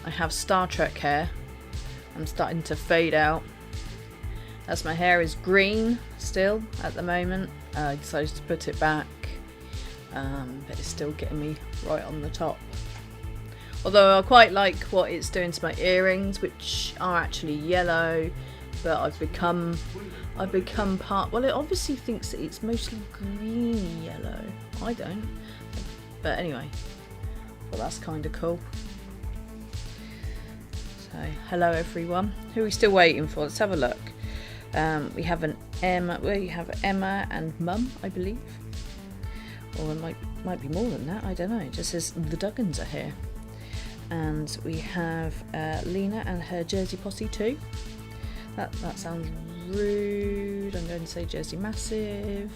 I have Star Trek hair. I'm starting to fade out. As my hair is green still at the moment, I decided to put it back. But it's still getting me right on the top. Although I quite like what it's doing to my earrings, which are actually yellow. But I've become part. Well, it obviously thinks that it's mostly green yellow. I don't. But anyway, well, that's kind of cool. So, hello everyone. Who are we still waiting for? Let's have a look. We have Emma and Mum, I believe. Or it might be more than that. I don't know. It just says the Duggins are here, and we have Lena and her Jersey posse too. That sounds rude. I'm going to say Jersey Massive.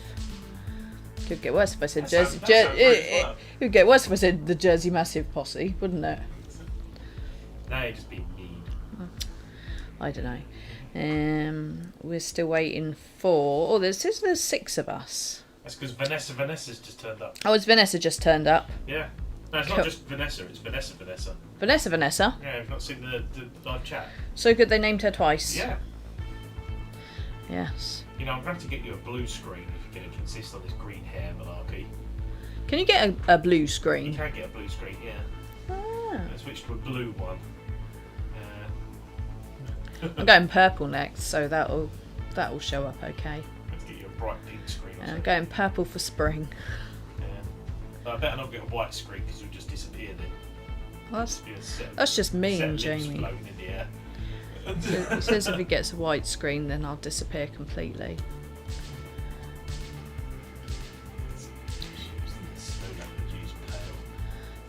Could get worse if I said Jersey. It would get worse if I said the Jersey Massive posse, wouldn't it? No, it'd just be mean. I don't know. We're still waiting for. Oh, there's 6 of us. That's because Vanessa's just turned up. Oh, has Vanessa just turned up? Yeah. No, it's not just Vanessa. It's Vanessa. Vanessa. Yeah, I've not seen the live chat. So good they named her twice. Yeah. Yes. You know, I'm going to get you a blue screen if you're going to insist on this green hair malarkey. Can you get a blue screen? You can get a blue screen, yeah. Ah. I switched to a blue one. I'm going purple next, so that'll show up okay. Let's get you a bright pink screen. And I'm going purple for spring. Yeah. I better not get a white screen because you'll just disappear then. Well, that's just me and Jamie. Floating in the air. It says if he gets a white screen, then I'll disappear completely.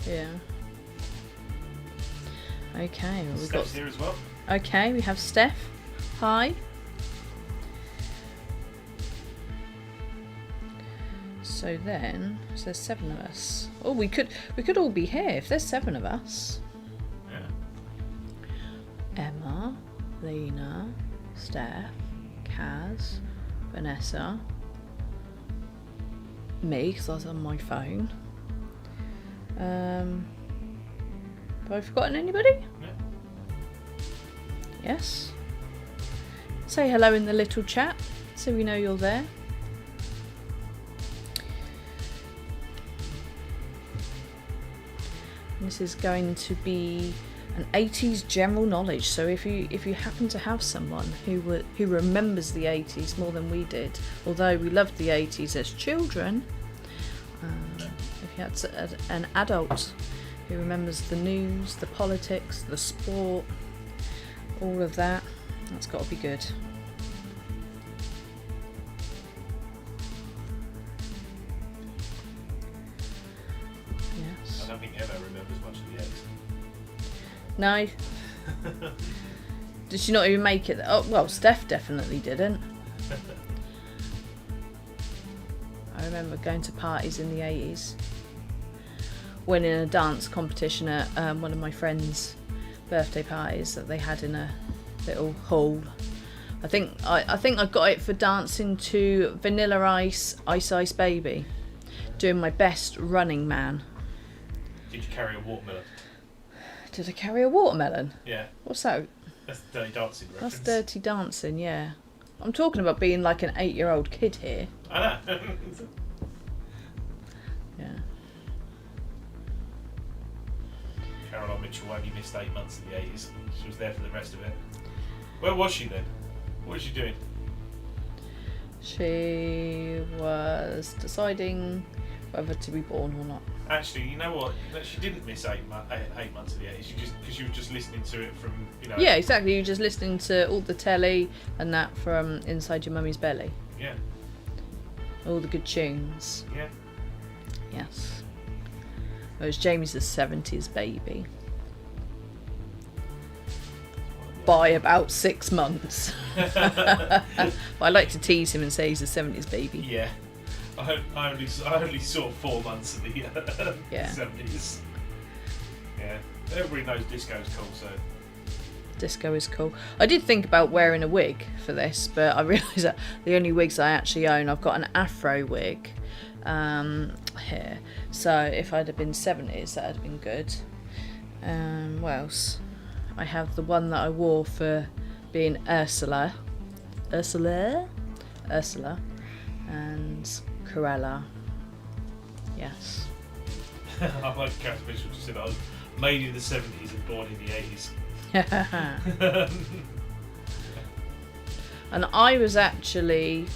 Yeah. Okay, well, we've got here as well. Okay, we have Steph. Hi. So then, there's 7 of us. Oh, we could all be here if there's 7 of us. Yeah. Emma, Lena, Steph, Kaz, Vanessa, me, because I was on my phone. Have I forgotten anybody? Yeah. Yes. Say hello in the little chat so we know you're there. And this is going to be an 80s general knowledge. So if you happen to have someone who remembers the 80s more than we did, although we loved the 80s as children, if you had an adult who remembers the news, the politics, the sport, all of that, that's got to be good. Yes. I don't think Emma remembers much of the 80s. No. Did she not even make it? Oh, well, Steph definitely didn't. I remember going to parties in the 80s. Winning a dance competition at one of my friends' birthday parties that they had in a little hall. I think I got it for dancing to Vanilla Ice, Ice Ice Baby, doing my best Running Man. Did you carry a watermelon? Did I carry a watermelon? Yeah. What's that? That's Dirty Dancing reference. That's Dirty Dancing, yeah. I'm talking about being like an 8-year-old kid here. I know. Yeah. Caroline Mitchell only missed 8 months in the 80s. She was there for the rest of it. Where was she then? What was she doing? She was deciding whether to be born or not. Actually, you know what? She didn't miss 8 months of the 80s. Because you were just listening to it from, you know. Yeah, exactly. You're just listening to all the telly and that from inside your mummy's belly. Yeah. All the good tunes. Yeah. Yes. Whereas Jamie's a 70s baby. By about 6 months. But I like to tease him and say he's a 70s baby. Yeah. I only saw 4 months of the 70s. Yeah. Everybody knows disco's cool, so. Disco is cool. I did think about wearing a wig for this, but I realised that the only wigs I actually own, I've got an afro wig here. So if I'd have been 70s, that'd have been good. What else? I have the one that I wore for being Ursula, and Corella. Yes. I like Cass Mitchell just said I was made in the 70s and born in the 80s. And I was actually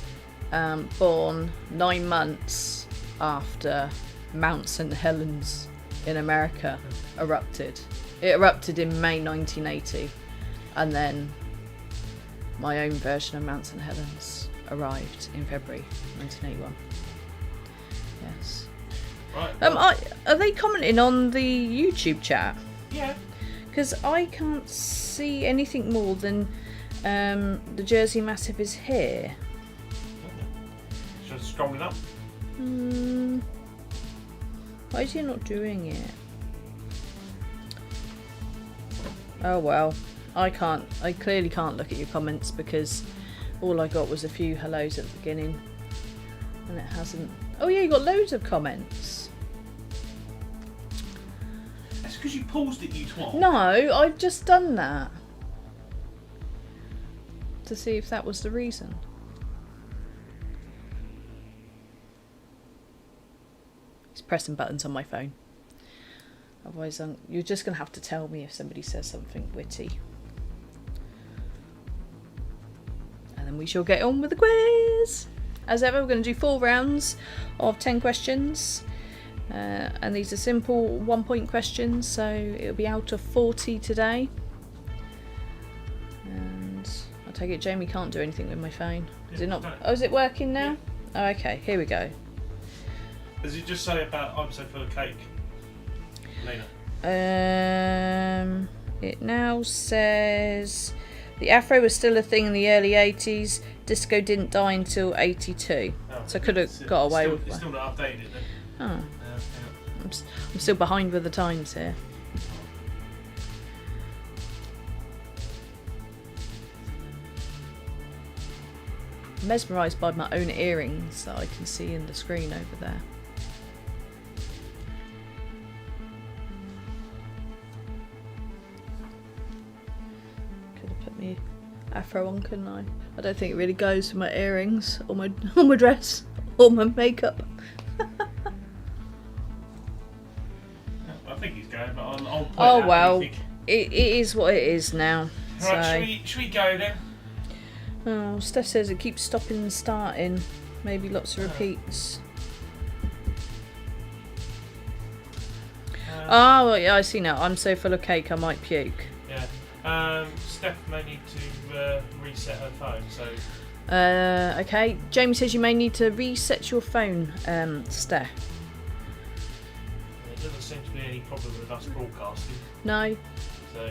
born 9 months after Mount St. Helens in America erupted. It erupted in May 1980, and then my own version of Mount St. Helens arrived in February 1981. Yes. Right. Are they commenting on the YouTube chat? Yeah. Because I can't see anything more than the Jersey Massive is here. Just scrolling up. Why is he not doing it? Oh well, I clearly can't look at your comments because all I got was a few hellos at the beginning, and it hasn't. Oh yeah, you got loads of comments. That's because you paused it, you twat. No, I've just done that to see if that was the reason. He's pressing buttons on my phone. Otherwise, you're just going to have to tell me if somebody says something witty. And then we shall get on with the quiz. As ever, we're going to do 4 rounds of 10 questions. And these are simple 1-point questions, so it'll be out of 40 today. And I take it Jamie can't do anything with my phone. Is it not? Oh, is it working now? Oh, okay, here we go. Does it just say about I'm so full of cake? Lena. It now says the afro was still a thing in the early 80s. Disco didn't die until 82. Oh, so I could have got away with it. It's still not updated it then. Oh. I'm still behind with the times here. I'm mesmerised by my own earrings that I can see in the screen over there. Could have put me afro on, couldn't I? I don't think it really goes with my earrings or my dress or my makeup. I think he's going, but I'll point oh out well, it is what it is now. Right, should we go then? Oh, Steph says it keeps stopping and starting. Maybe lots of repeats. Oh, yeah, I see now. I'm so full of cake I might puke. Yeah. Steph may need to reset her phone, so... okay. Jamie says you may need to reset your phone, Steph. There doesn't seem to be any problem with us broadcasting. No. So,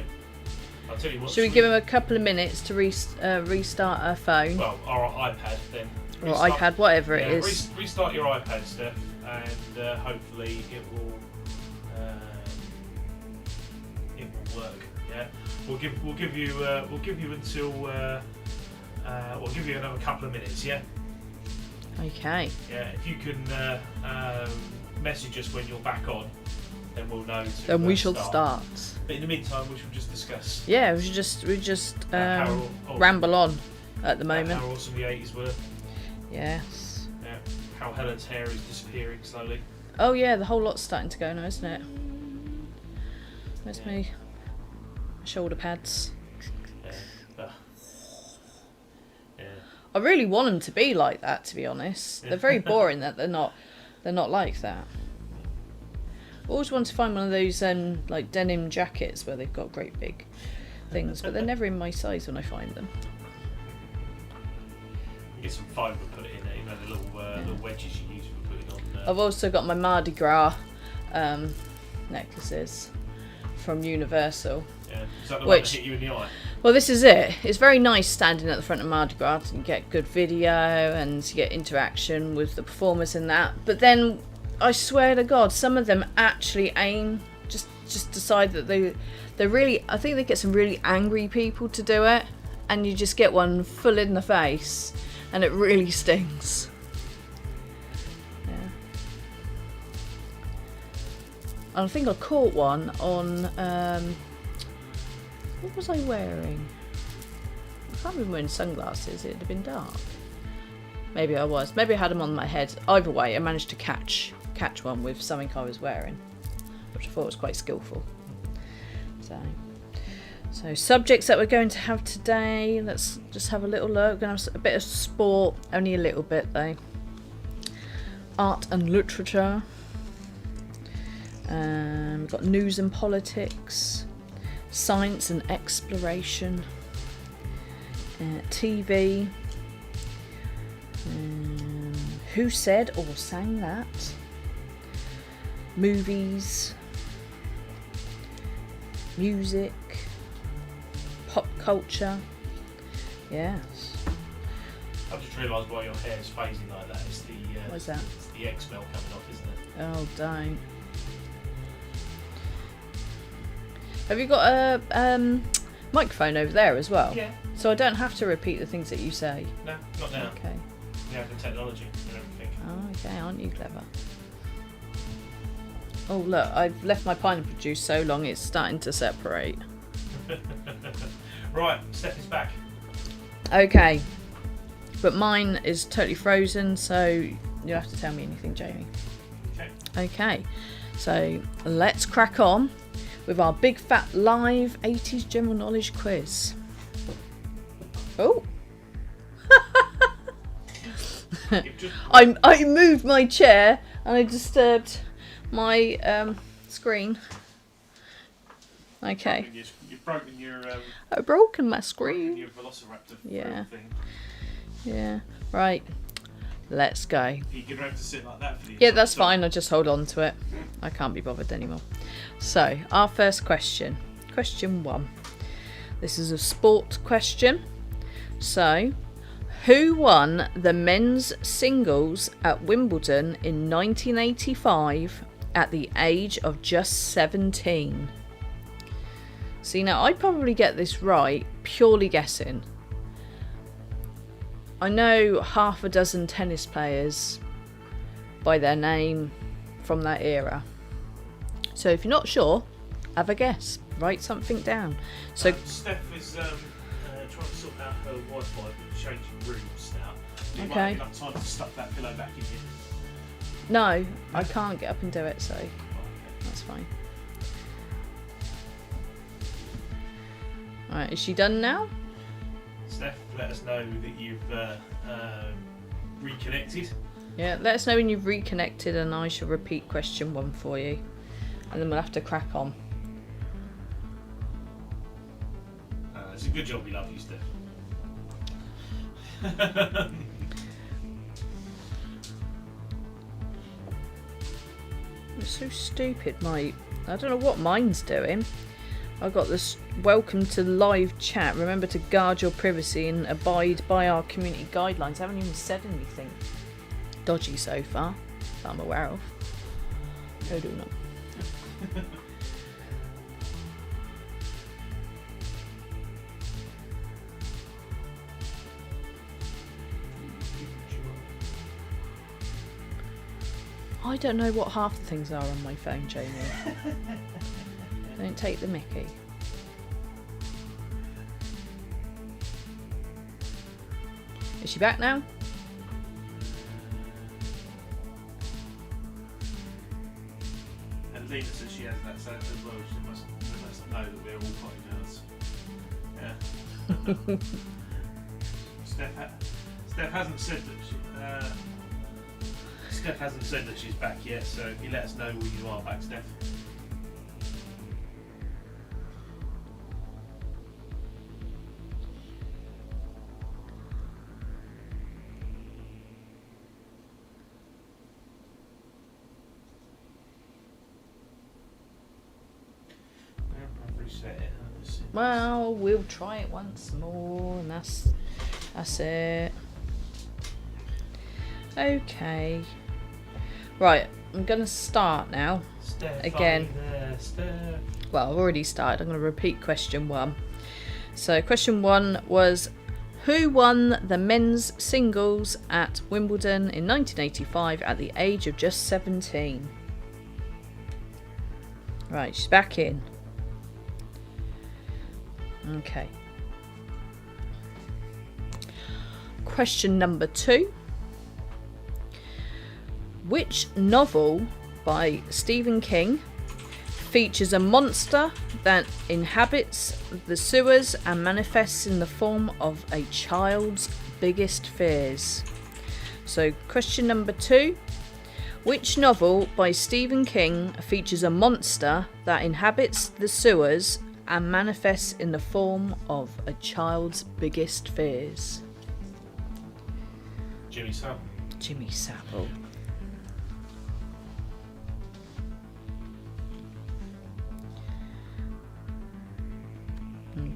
I'll tell you what... Should we give him a couple of minutes to restart her phone? Well, our iPad then. Or iPad, whatever it is. Restart your iPad, Steph, and hopefully it will work. Yeah, we'll give you until we'll give you another couple of minutes. Yeah. Okay. Yeah, if you can message us when you're back on, then we'll know. Then we shall start. But in the meantime, we shall just discuss. Yeah, we just ramble on at the moment. How awesome the 80s were. Yes. Yeah. How Helen's hair is disappearing slowly. Oh yeah, the whole lot's starting to go now, isn't it? Where's me shoulder pads? Yeah. I really want them to be like that, to be honest. They're very boring that they're not like that. I always want to find one of those like denim jackets where they've got great big things, but they're never in my size when I find them. Get some fibre and put it in there, you know, the little wedges you use for putting on. I've also got my Mardi Gras necklaces from Universal. Yeah, is that the one that hit you in the eye? Well, this is it. It's very nice standing at the front of Mardi Gras and you get good video and you get interaction with the performers in that. But then, I swear to God, some of them actually just decide that they're really... I think they get some really angry people to do it, and you just get one full in the face, and it really stings. Yeah. And I think I caught one on... What was I wearing? I can't remember wearing sunglasses. It'd have been dark. Maybe I was. Maybe I had them on my head. Either way, I managed to catch one with something I was wearing, which I thought was quite skillful. So subjects that we're going to have today. Let's just have a little look. We're going to have a bit of sport. Only a little bit though. Art and literature. We've got news and politics. Science and exploration. TV. Who said or sang that? Movies. Music. Pop culture. Yes. I've just realised why your hair's phasing like that. It's the what's that? It's the X-Mel coming off, isn't it? Oh, don't. Have you got a microphone over there as well? Yeah. So I don't have to repeat the things that you say? No, not now. Okay. We have the technology and everything. Oh, okay. Aren't you clever? Oh, look. I've left my pineapple juice so long it's starting to separate. Right, Steph is back. Okay. But mine is totally frozen, so you'll have to tell me anything, Jamie. Okay. Okay. So let's crack on with our big fat live 80s general knowledge quiz. Oh. I moved my chair and I disturbed my screen. Okay. You've broken your I've broken my screen. your velociraptor Yeah. thing. Yeah. Right. Let's go. You're going to have to sit like that for the Yeah, that's fine. I'll just hold on to it. I can't be bothered anymore. So, our first question. Question 1. This is a sport question. So, who won the men's singles at Wimbledon in 1985 at the age of just 17? See, now I'd probably get this right, purely guessing. I know half a dozen tennis players by their name from that era. So if you're not sure, have a guess. Write something down. So Steph is trying to sort out her Wi-Fi with changing rooms now. You might Okay. have enough time to stuff that pillow back in here. no, I can't get up and do it, so that's fine. Alright, is she done now? Steph, let us know that you've reconnected. Yeah, let us know when you've reconnected and I shall repeat question 1 for you. And then we'll have to crack on. It's a good job we love you, Steph. It's so stupid, mate. I don't know what mine's doing. I've got this welcome to live chat. Remember to guard your privacy and abide by our community guidelines. I haven't even said anything dodgy so far that I'm aware of. I do not. I don't know what half the things are on my phone, Jamie. Don't take the mickey. Is she back now? And Lena says she has that set as well. She must know that we're all potty mouths. Yeah. Steph hasn't said that Steph hasn't said that she's back yet, so if you let us know when you are back, Steph. I've reset it. Well, we'll try it once more, and that's it. Okay. Right, I'm going to start now. Steph, again. Steph. Well, I've already started. I'm going to repeat question 1. So, question 1 was, who won the men's singles at Wimbledon in 1985 at the age of just 17? Right, she's back in. Okay. Question number 2. Which novel by Stephen King features a monster that inhabits the sewers and manifests in the form of a child's biggest fears? So, question number 2. Which novel by Stephen King features a monster that inhabits the sewers and manifests in the form of a child's biggest fears? Jimmy Savile. Jimmy Savile.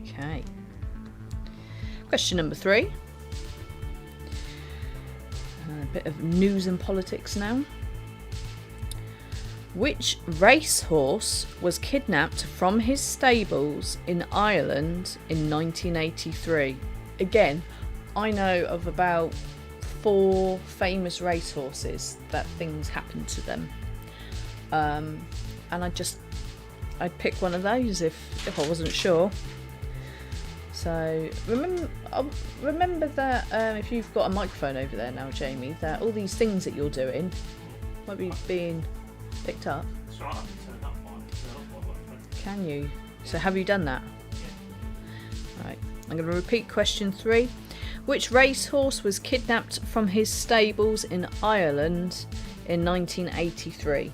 Okay. Question number 3. A bit of news and politics now. Which racehorse was kidnapped from his stables in Ireland in 1983? Again, I know of about 4 famous racehorses that things happened to them. And I'd pick one of those if I wasn't sure. So remember that if you've got a microphone over there now, Jamie, that all these things that you're doing might be being picked up. That's right, I can turn up mine. Can you? So have you done that? Yeah. Right. I'm going to repeat question 3. Which racehorse was kidnapped from his stables in Ireland in 1983?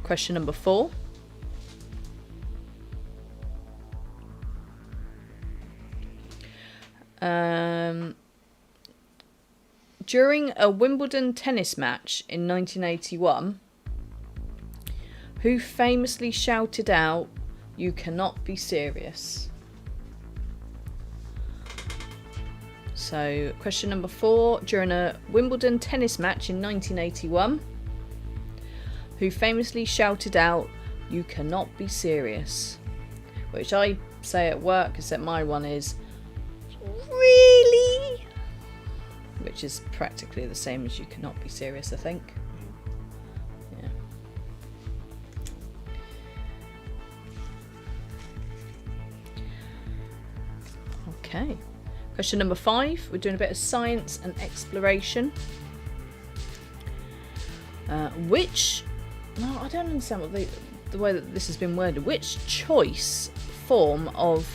Question number 4. During a Wimbledon tennis match in 1981, who famously shouted out, "You cannot be serious"? So, question number 4. During a Wimbledon tennis match in 1981, who famously shouted out, "You cannot be serious"? Which I say at work, except my one is, "Really?" Which is practically the same as "you cannot be serious," I think. Yeah. Okay. Question number 5. We're doing a bit of science and exploration. No, I don't understand what the way that this has been worded. Which choice form of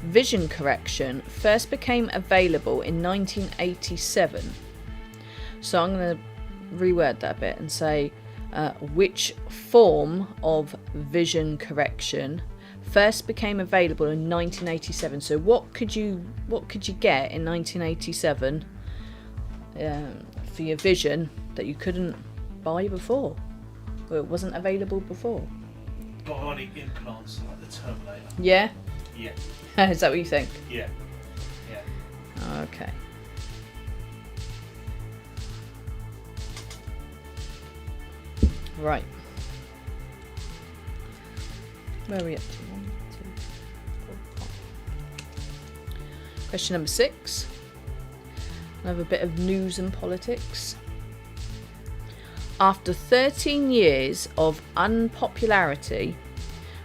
vision correction first became available in 1987? So I'm going to reword that a bit and say which form of vision correction first became available in 1987. So what could you get in 1987 for your vision that you couldn't buy before, or it wasn't available before? Bionic implants like the Terminator. Yeah. Yeah. Is that what you think? Yeah. Yeah. Okay. Right. Where are we up to? 1, 2, 4, 5. Question number 6. Another bit of news and politics. After 13 years of unpopularity,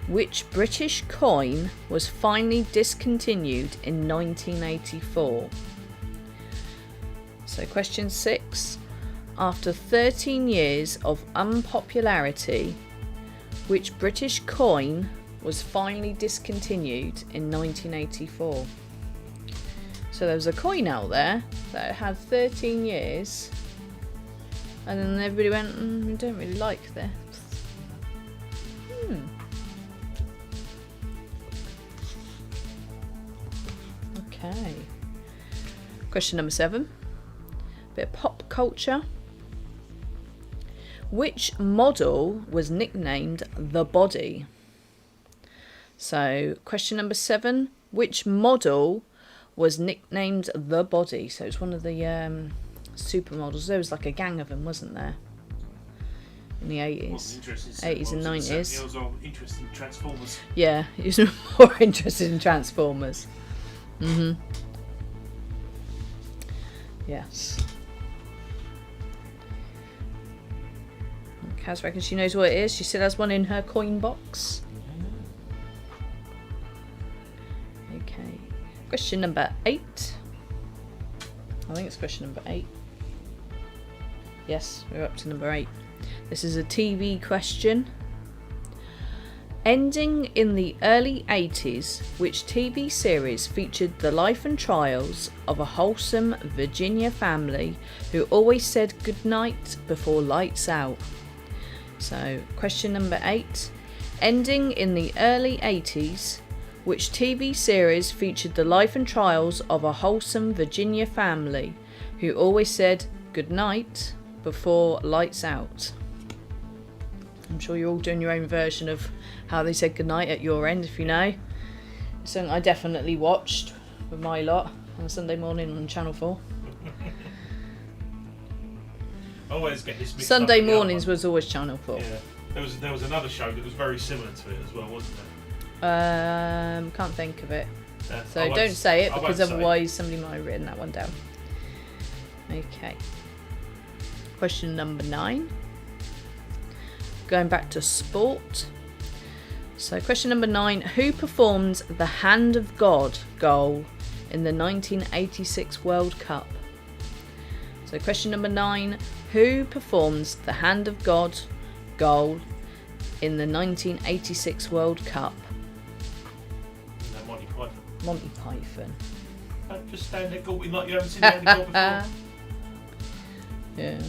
which British coin was finally discontinued in 1984? So question 6. After 13 years of unpopularity, which British coin was finally discontinued in 1984? So there was a coin out there that had 13 years, and then everybody went, we don't really like this. Okay. Question number 7. Bit of pop culture. Which model was nicknamed the Body? So, question number 7. Which model was nicknamed the Body? So it's one of the supermodels. There was like a gang of them, wasn't there? In the 80s. 80s and 90s. I was interested in Transformers. Yeah, he was more interested in Transformers. Yes. Kaz reckons she knows what it is. She still has one in her coin box. Okay. Question number 8. I think it's question number 8. Yes, we're up to number 8. This is a TV question. Ending in the early 80s, which TV series featured the life and trials of a wholesome Virginia family who always said goodnight before lights out? So, question number 8. Ending in the early 80s, which TV series featured the life and trials of a wholesome Virginia family who always said goodnight before lights out? I'm sure you're all doing your own version of how they said goodnight at your end, if you know. It's something I definitely watched with my lot on a Sunday morning on Channel 4. I always get this mixed Sunday up with the mornings other one. was always Channel 4. Yeah. There was another show that was very similar to it as well, wasn't there? Can't think of it. I So won't don't say it, I won't because say otherwise somebody might have written that one down. Okay. Question number 9. Going back to sport. So question number 9. Who performed the Hand of God goal in the 1986 World Cup? So question number 9. Who performs the Hand of God goal in the 1986 World Cup? No, Monty Python. Monty Python. Don't just stand there gawping like you haven't seen Andy God before. Yeah.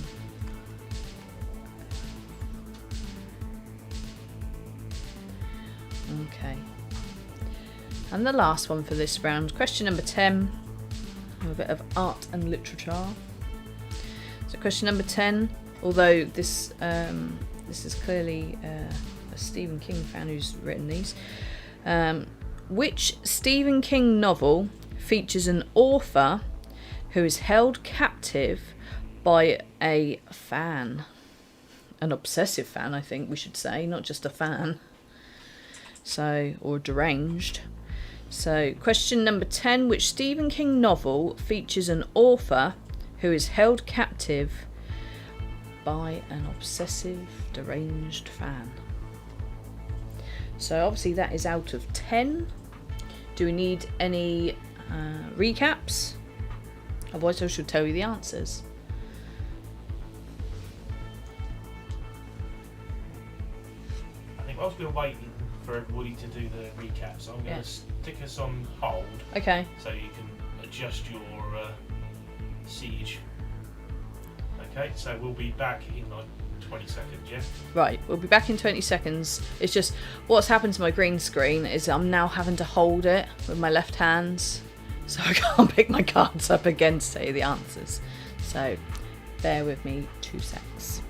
Okay. And the last one for this round, question number 10. A bit of art and literature. So question number 10, although this is clearly a Stephen King fan who's written these. Which Stephen King novel features an author who is held captive by a fan? An obsessive fan, I think we should say, not just a fan. So, or deranged. So, question number 10. Which Stephen King novel features an author who is held captive by an obsessive, deranged fan? So, obviously that is out of 10. Do we need any recaps? Otherwise I should tell you the answers. I think whilst we're waiting for everybody to do the recaps, I'm going to stick us on hold. Okay. So you can adjust your siege. Okay, so we'll be back in like 20 seconds, yeah? Right, we'll be back in 20 seconds. It's just, what's happened to my green screen is I'm now having to hold it with my left hands. So I can't pick my cards up again to tell you the answers. So bear with me 2 secs.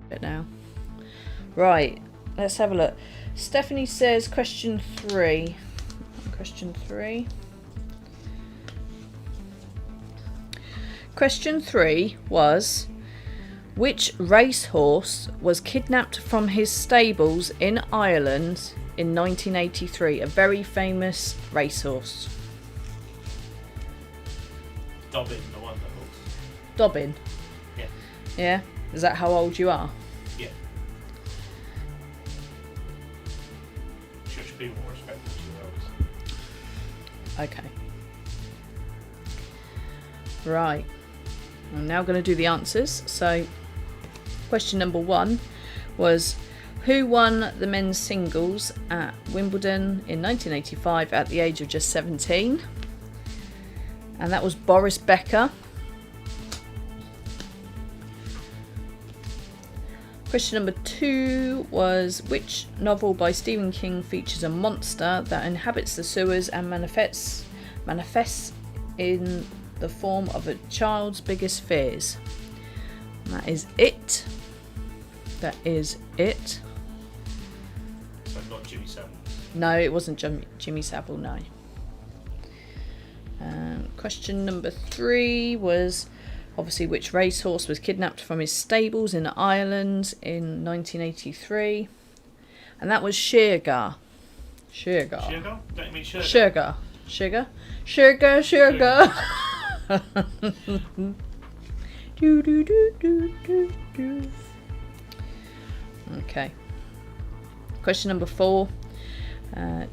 Bit now. Right, let's have a look. Stephanie says question 3. Question 3. Question 3 was, which racehorse was kidnapped from his stables in Ireland in 1983? A very famous racehorse. Dobbin, the one that horse. Dobbin? Yeah. Yeah? Is that how old you are? Yeah. Should be more respectful to your elders. Okay. Right. I'm now going to do the answers. So, question number 1 was, Who won the men's singles at Wimbledon in 1985 at the age of just 17? And that was Boris Becker. Question number 2 was, which novel by Stephen King features a monster that inhabits the sewers and manifests in the form of a child's biggest fears? And that is It. That is It. So not Jimmy Savile. No, it wasn't Jimmy Savile, no. Question number 3 was, obviously, which racehorse was kidnapped from his stables in Ireland in 1983? And that was Shergar. Sugar? Don't you mean sugar? Sugar. Sugar. Sugar. do, do, do, do, do, do. Okay. Question number 4.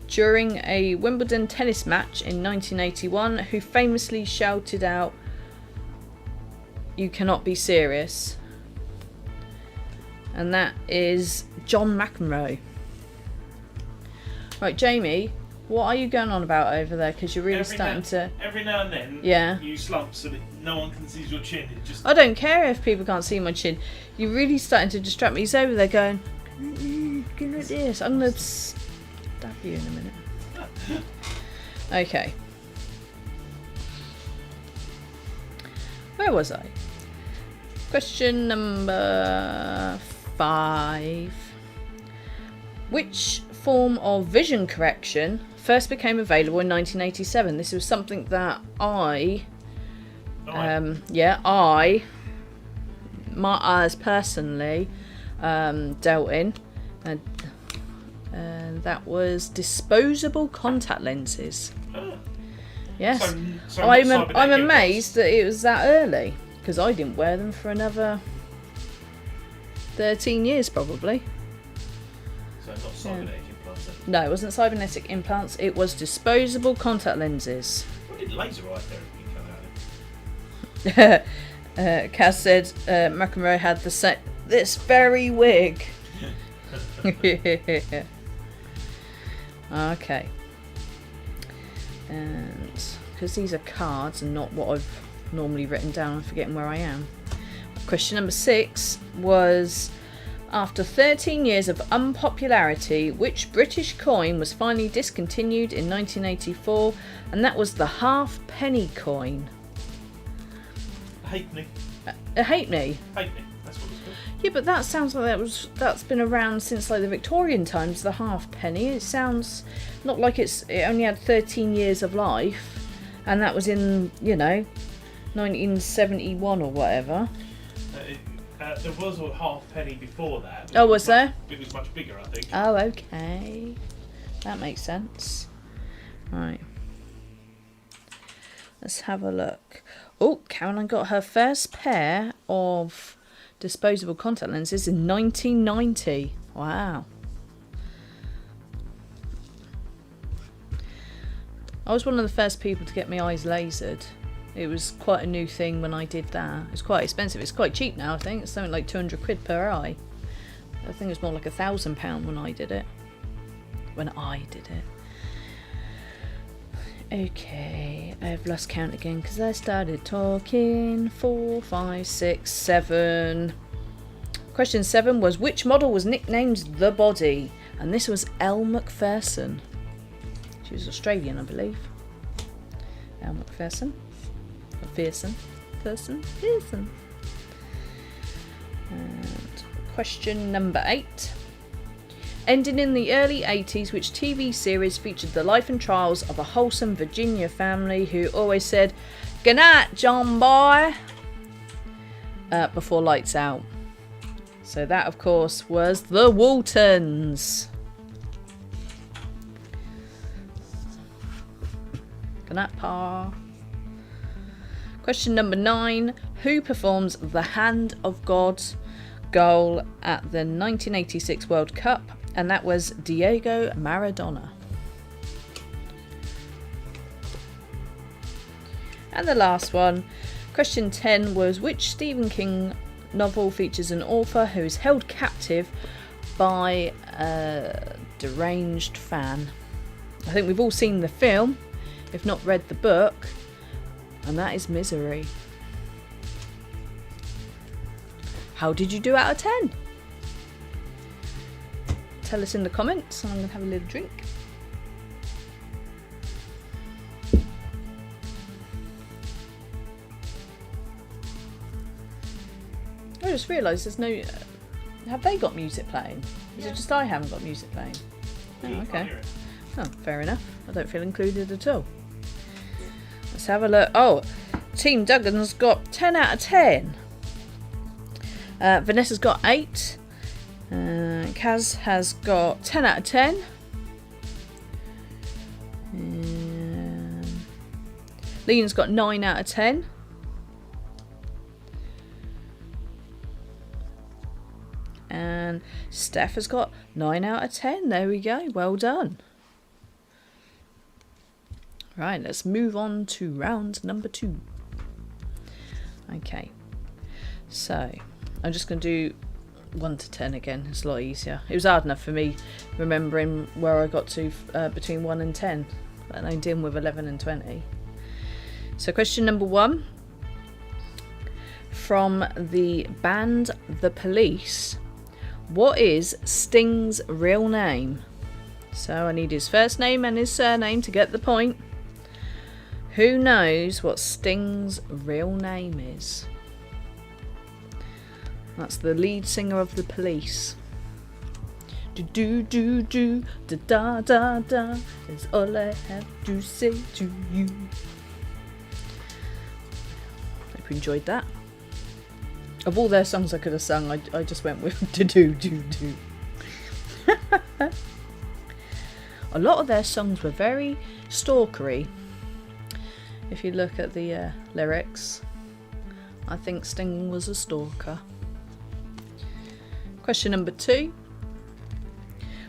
During a Wimbledon tennis match in 1981, who famously shouted out, "You cannot be serious"? And that is John McEnroe. Right, Jamie, what are you going on about over there? Because you're really starting to... Every now and then, yeah, you slump so that no one can see your chin. It just... I don't care if people can't see my chin. You're really starting to distract me. He's over there going, "Can you do this? I'm going to stab you in a minute." Okay. Where was I? Question number 5. Which form of vision correction first became available in 1987? This was something that I my eyes personally dealt in, and that was disposable contact lenses. Yes. So I'm amazed that it was that early, because I didn't wear them for another 13 years probably. So not cybernetic implants then? No, it wasn't cybernetic implants, it was disposable contact lenses. When did laser eye therapy come out? Kaz said McEnroe had this very wig. Okay. And because these are cards and not what I've normally written down, I'm forgetting where I am. Question number 6 was, after 13 years of unpopularity, which British coin was finally discontinued in 1984? And that was the halfpenny coin. Halfpenny. A halfpenny. Halfpenny. That's what it's called. Yeah, but that sounds like that's been around since like the Victorian times. The halfpenny. It sounds not like it only had 13 years of life, and that was in 1971 or whatever. There was a halfpenny before that. Oh, was there? It was much bigger, I think. Oh, okay. That makes sense. Right. Let's have a look. Oh, Caroline got her first pair of disposable contact lenses in 1990. Wow. I was one of the first people to get my eyes lasered. It was quite a new thing when I did that. It's quite expensive. It's quite cheap now, I think. It's something like 200 quid per eye. I think it was more like £1,000 when I did it. Okay, I've lost count again because I started talking. 4, 5, 6, 7. Question 7 was, which model was nicknamed The Body? And this was Elle Macpherson. She was Australian, I believe. Elle Macpherson. Pearson. And question number 8. Ending in the early 80s, which TV series featured the life and trials of a wholesome Virginia family who always said, "Good night, John boy," before lights out? So that, of course, was the Waltons. Good night, Pa. Question number 9. Who performs the Hand of God goal at the 1986 World Cup? And that was Diego Maradona. And the last one, question 10, was, which Stephen King novel features an author who is held captive by a deranged fan. I think we've all seen the film, if not read the book, and that is Misery. How did you do out of 10? Tell us in the comments, and I'm going to have a little drink. I just realised there's no... have they got music playing? Is it just I haven't got music playing? Oh, okay. Oh, fair enough. I don't feel included at all. Let's have a look. Oh, Team Duggan's got 10 out of 10. Vanessa's got 8. Kaz has got 10 out of 10. Lean's got 9 out of 10. And Steph has got 9 out of 10. There we go. Well done. Right, let's move on to round number 2. Okay. So, I'm just going to do 1 to 10 again. It's a lot easier. It was hard enough for me remembering where I got to between 1 and 10. And I'm dealing with 11 and 20. So, question number 1. From the band The Police, what is Sting's real name? So I need his first name and his surname to get the point. Who knows what Sting's real name is? That's the lead singer of The Police. Do do do do da da da da is all I have to say to you. Hope you enjoyed that. Of all their songs I could have sung, I just went with do do do do. A lot of their songs were very stalkery. If you look at the lyrics, I think Sting was a stalker. Question number 2.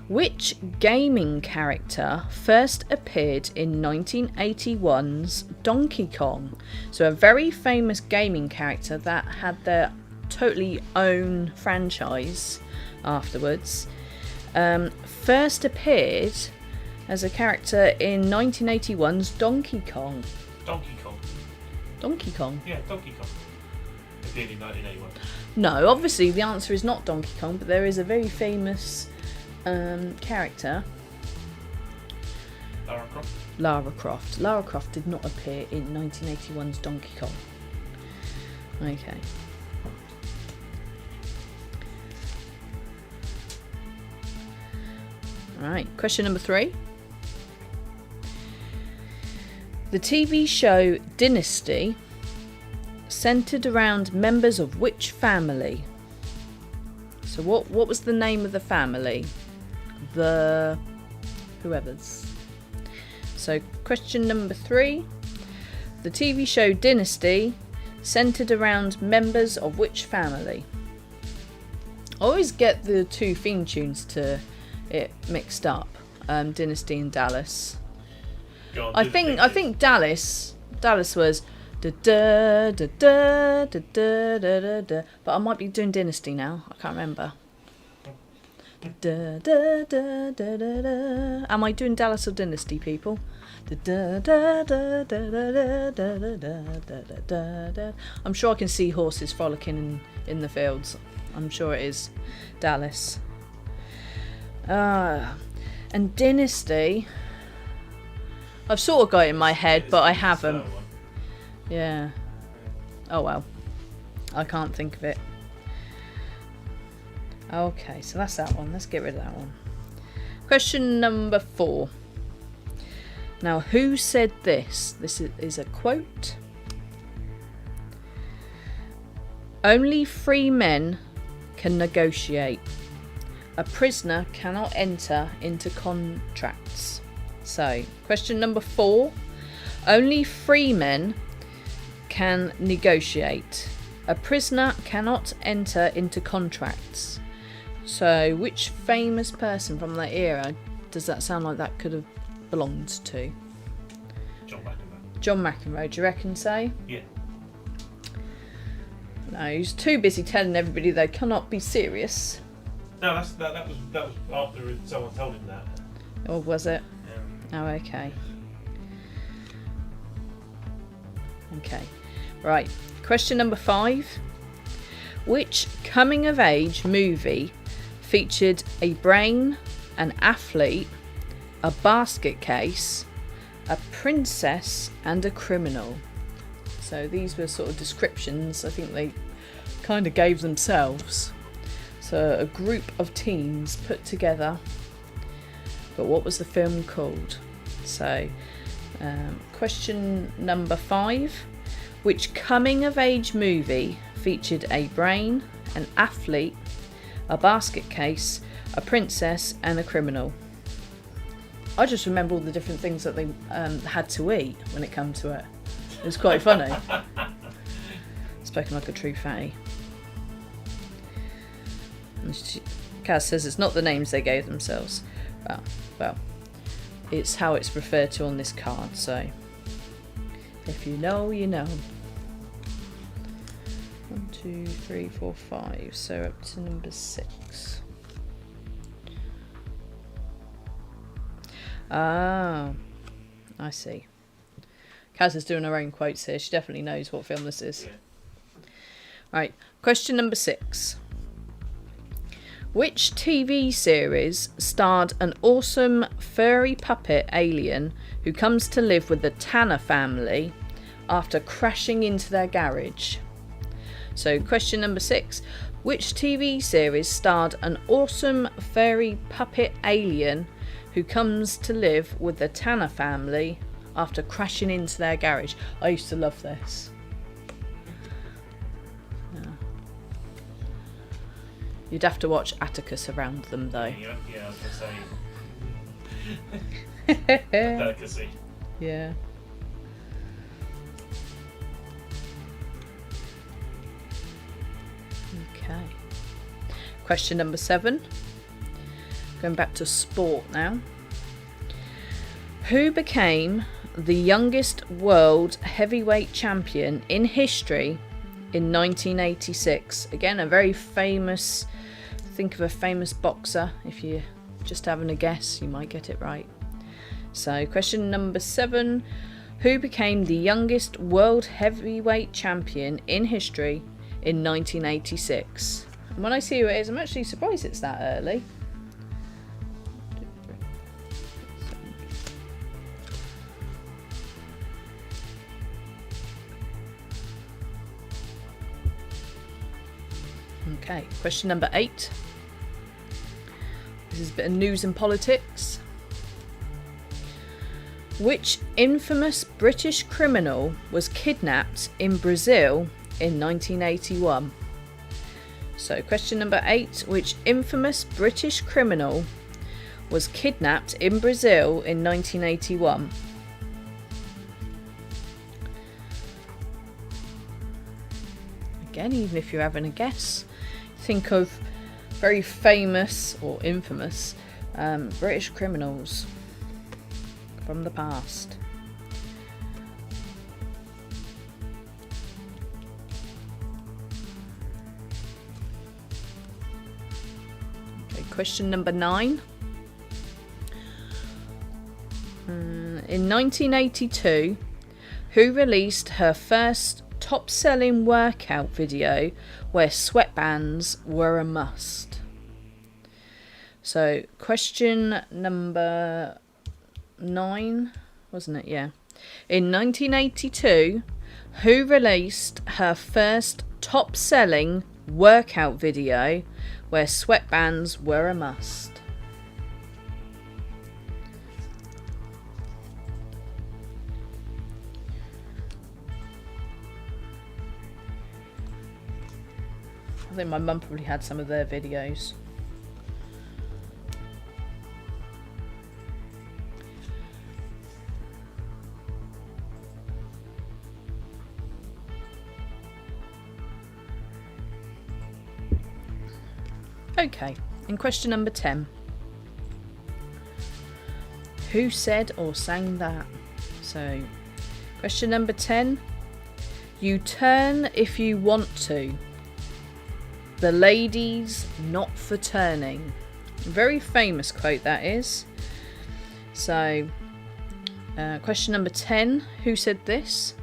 Which gaming character first appeared in 1981's Donkey Kong? So a very famous gaming character that had their totally own franchise afterwards. First appeared as a character in 1981's Donkey Kong. Donkey Kong. Donkey Kong? Yeah, Donkey Kong. Appeared in 1981. No, obviously the answer is not Donkey Kong, but there is a very famous character. Lara Croft. Lara Croft. Lara Croft did not appear in 1981's Donkey Kong. Okay. Alright, question number 3. The TV show Dynasty centred around members of which family? So what was the name of the family? The whoever's. So question number 3. The TV show Dynasty centred around members of which family? I always get the two theme tunes to it mixed up. Dynasty and Dallas. Go on, I think Dallas was da da da da da da da da, but I might be doing Dynasty now. I can't remember. Da da da da da da. Am I doing Dallas or Dynasty, people? Da da da da da da da da da da. I'm sure I can see horses frolicking in the fields. I'm sure it is Dallas. And Dynasty, I've sort of got it in my head, but I haven't. Yeah. Oh well. I can't think of it. Okay, so that's that one. Let's get rid of that one. Question number 4. Now, who said this? This is a quote. Only free men can negotiate. A prisoner cannot enter into contracts. So, question number 4. Only free men can negotiate. A prisoner cannot enter into contracts. So, which famous person from that era does that sound like that could have belonged to? John McEnroe. John McEnroe, do you reckon so? Yeah. No, he's too busy telling everybody they cannot be serious. No, that was after someone told him that. Or was it? Yeah. Oh, okay. Okay. Right. Question number 5. Which coming-of-age movie featured a brain, an athlete, a basket case, a princess, and a criminal? So these were sort of descriptions I think they kind of gave themselves. So a group of teens put together. But what was the film called? So question number 5. Which coming-of-age movie featured a brain, an athlete, a basket case, a princess, and a criminal? I just remember all the different things that they had to eat when it came to it. It was quite funny. Spoken like a true fatty. Kaz says it's not the names they gave themselves. Well, it's how it's referred to on this card, so if you know, you know. 1, 2, 3, 4, 5. So up to number 6. Ah, I see. Kaz is doing her own quotes here. She definitely knows what film this is. Yeah. Right, question number 6. Which TV series starred an awesome furry puppet alien who comes to live with the Tanner family after crashing into their garage? So question number 6. Which TV series starred an awesome furry puppet alien who comes to live with the Tanner family after crashing into their garage? I used to love this. Yeah. You'd have to watch Atticus around them though. Yeah, I was going to say. Delicacy. Yeah. Okay. Question number 7. Going back to sport now. Who became the youngest world heavyweight champion in history in 1986? Again, a very famous, think of a famous boxer. If you're just having a guess, you might get it right. So question number 7. Who became the youngest world heavyweight champion in history in 1986? And when I see who it is, I'm actually surprised it's that early. Okay, question number 8. This is a bit of news and politics. Which infamous British criminal was kidnapped in Brazil in 1981? So question number 8. Which infamous British criminal was kidnapped in Brazil in 1981? Again, even if you're having a guess, think of very famous or infamous British criminals from the past. Okay, question number 9. In 1982, who released her first top-selling workout video where sweatbands were a must? So question number 9, wasn't it? Yeah. In 1982, who released her first top-selling workout video where sweatbands were a must? I think my mum probably had some of their videos. Okay, and question number 10. Who said or sang that? So, question number 10. You turn if you want to. The ladies not for turning. Very famous quote that is. So, question number 10. Who said this?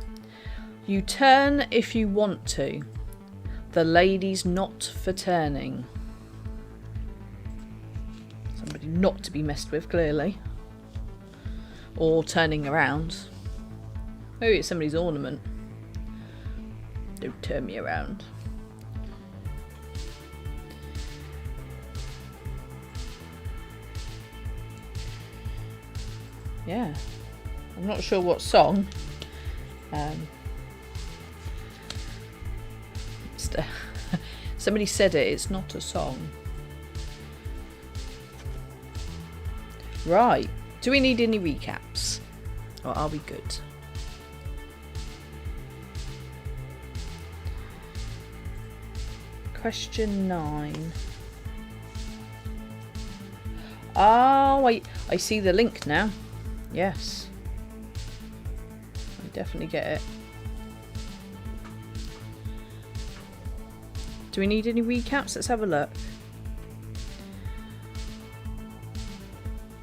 You turn if you want to. The ladies not for turning. Somebody not to be messed with, clearly. Or turning around. Maybe it's somebody's ornament. Don't turn me around. Yeah. I'm not sure what song. Somebody said it. It's not a song. Right. Do we need any recaps? Or are we good? Question 9. Oh, wait. I see the link now. Yes. I definitely get it. Do we need any recaps? Let's have a look.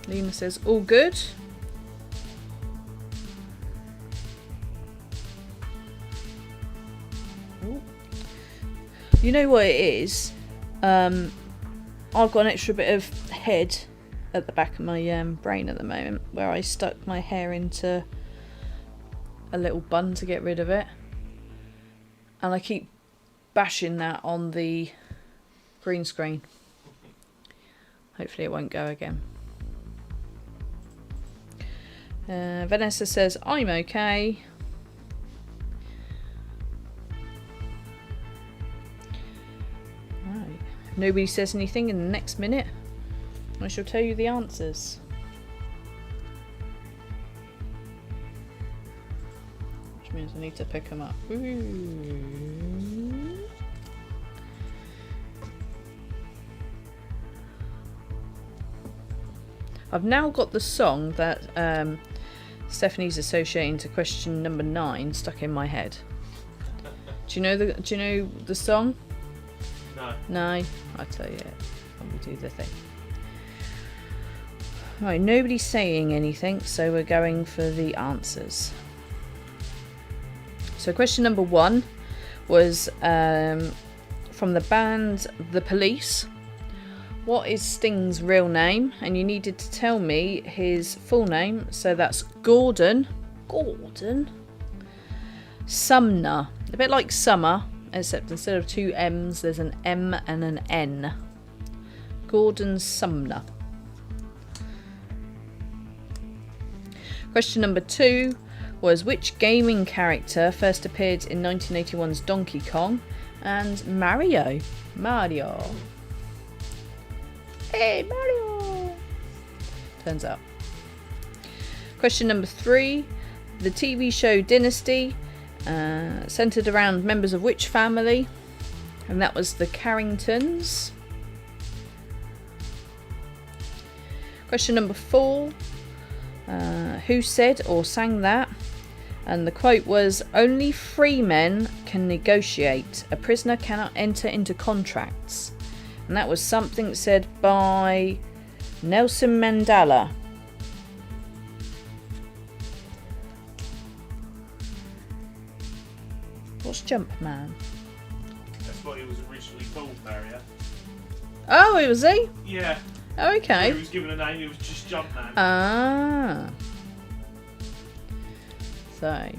Lena says, all good. Ooh. You know what it is? I've got an extra bit of head at the back of my brain at the moment where I stuck my hair into a little bun to get rid of it. And I keep bashing that on the green screen. Hopefully it won't go again. Vanessa says, I'm okay. Right. If nobody says anything in the next minute, I shall tell you the answers. Which means I need to pick them up. Ooh. I've now got the song that Stephanie's associating to question number 9 stuck in my head. Do you know the song? No. No, I'll tell you it when we do the thing. Right, nobody's saying anything, so we're going for the answers. So question number 1 was from the band The Police. What is Sting's real name? And you needed to tell me his full name. So that's Gordon Sumner. A bit like summer, except instead of 2 M's, there's an M and an N. Gordon Sumner. Question number 2 was which gaming character first appeared in 1981's Donkey Kong? And Mario. Hey, Mario! Turns out. Question number 3. The TV show Dynasty centred around members of which family? And that was the Carringtons. Question number 4. Who said or sang that? And the quote was, only free men can negotiate. A prisoner cannot enter into contracts. And that was something said by Nelson Mandela. What's Jumpman? That's what he was originally called, Mario. Oh, it was he? Yeah. Oh, okay. He was given a name, it was just Jumpman. Ah. So.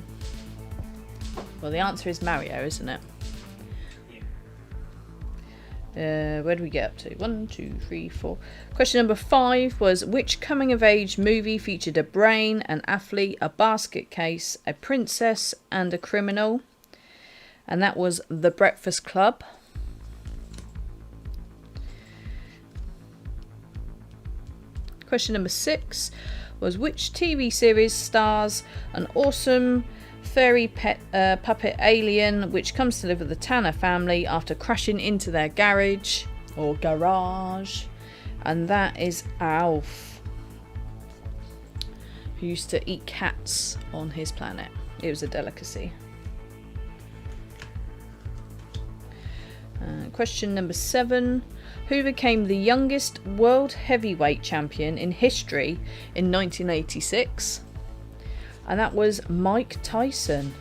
Well, the answer is Mario, isn't it? Where do we get up to? 1, 2, 3, 4. Question number 5 was which coming of age movie featured a brain, an athlete, a basket case, a princess and a criminal? And that was The Breakfast Club. Question number 6 was which TV series stars an awesome fairy puppet alien which comes to live with the Tanner family after crashing into their garage. And that is Alf, who used to eat cats on his planet. It was a delicacy. Question number 7. Who became the youngest world heavyweight champion in history in 1986? And that was Mike Tyson.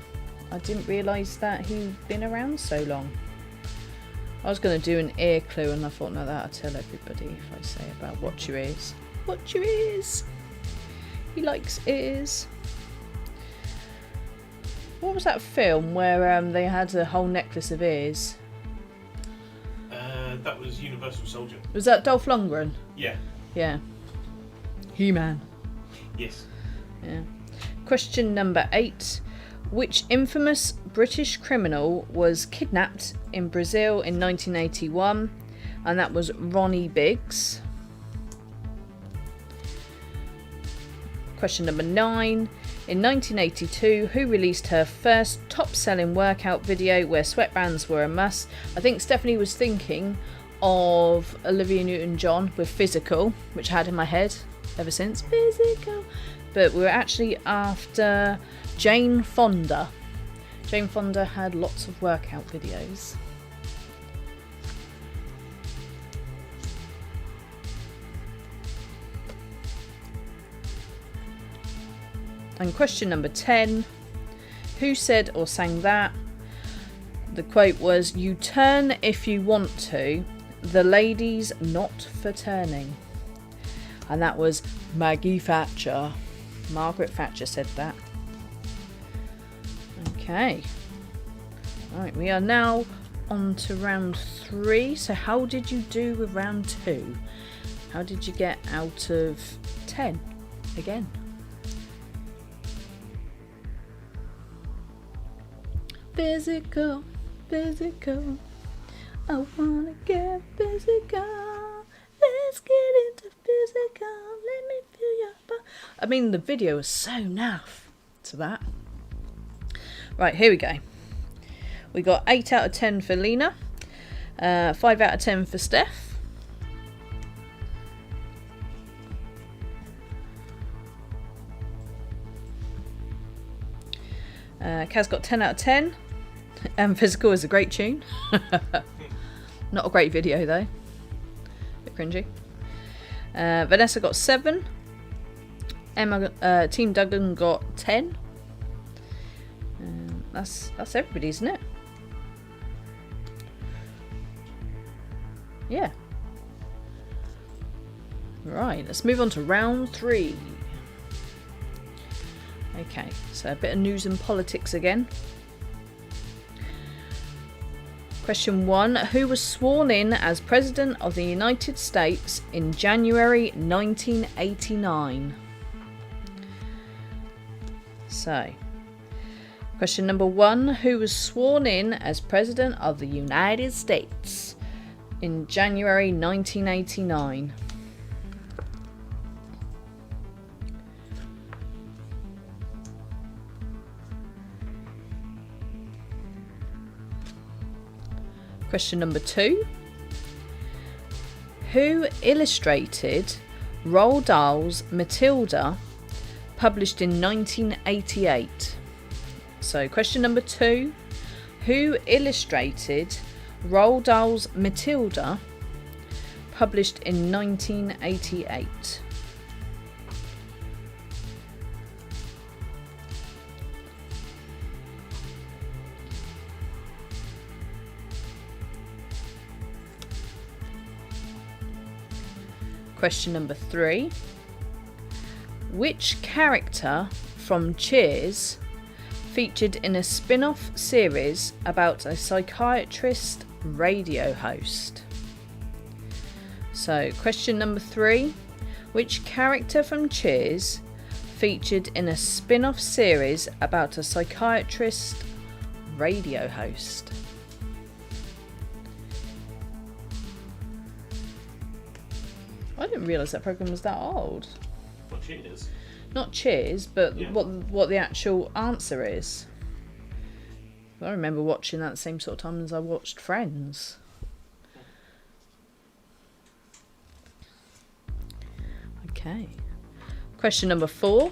I didn't realise that he'd been around so long. I was going to do an ear clue and I thought, no, that'll tell everybody if I say about watch your ears. Watch your ears. He likes ears. What was that film where they had a whole necklace of ears? That was Universal Soldier. Was that Dolph Lundgren? Yeah. Yeah. He-Man. Yes. Yeah. Question number 8. Which infamous British criminal was kidnapped in Brazil in 1981? And that was Ronnie Biggs. Question number 9. In 1982, who released her first top-selling workout video where sweatbands were a must? I think Stephanie was thinking of Olivia Newton-John with Physical, which I had in my head ever since. Physical. But we were actually after Jane Fonda. Jane Fonda had lots of workout videos. And question number 10. Who said or sang that? The quote was, "You turn if you want to, the ladies not for turning." And that was Maggie Thatcher. Margaret Thatcher said that. Okay. Right, we are now on to round 3. So how did you do with round 2? How did you get out of 10 again? Physical, physical, I wanna get physical. Let's get into physical. Let me feel your body. I mean, the video was so naff to that. Right, here we go. We got 8 out of 10 for Lena, 5 out of 10 for Steph. Kaz got 10 out of 10. Physical is a great tune. Not a great video though. Bit cringy. Vanessa got 7. Emma, Team Duggan got 10. That's everybody, isn't it? Yeah. Right, let's move on to round 3. Okay, so a bit of news and politics again. Question 1. Who was sworn in as President of the United States in January 1989? So, question number 1. Who was sworn in as President of the United States in January 1989? Question number 2. Who illustrated Roald Dahl's Matilda, published in 1988? So question number 2. Who illustrated Roald Dahl's Matilda, published in 1988? Question number 3. Which character from Cheers featured in a spin-off series about a psychiatrist radio host? So, question number 3. Which character from Cheers featured in a spin-off series about a psychiatrist radio host? I didn't realise that programme was that old. What Cheers? Not Cheers, but Yeah. what the actual answer is. I remember watching that at the same sort of time as I watched Friends. Okay. Question number 4.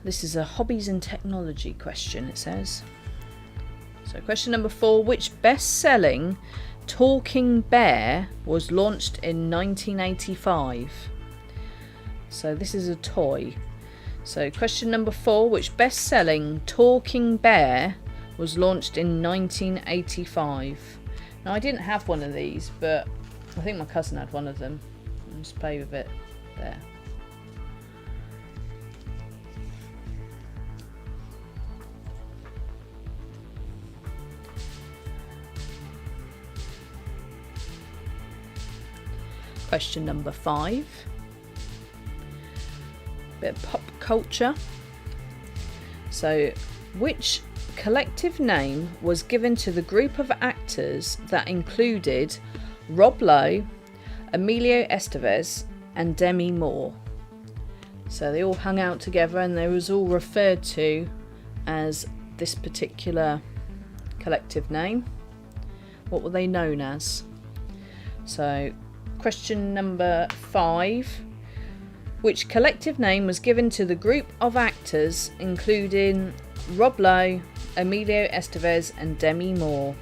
This is a hobbies and technology question, it says. So question number 4. Which best-selling talking bear was launched in 1985? So this is a toy. So question number 4. Which best-selling talking bear was launched in 1985? Now I didn't have one of these, but I think my cousin had one of them. I'll just play with it there. Question number 5. Bit of pop culture. So, which collective name was given to the group of actors that included Rob Lowe, Emilio Estevez, and Demi Moore? So they all hung out together and they was all referred to as this particular collective name. What were they known as? So question number 5. Which collective name was given to the group of actors including Rob Lowe, Emilio Estevez, and Demi Moore?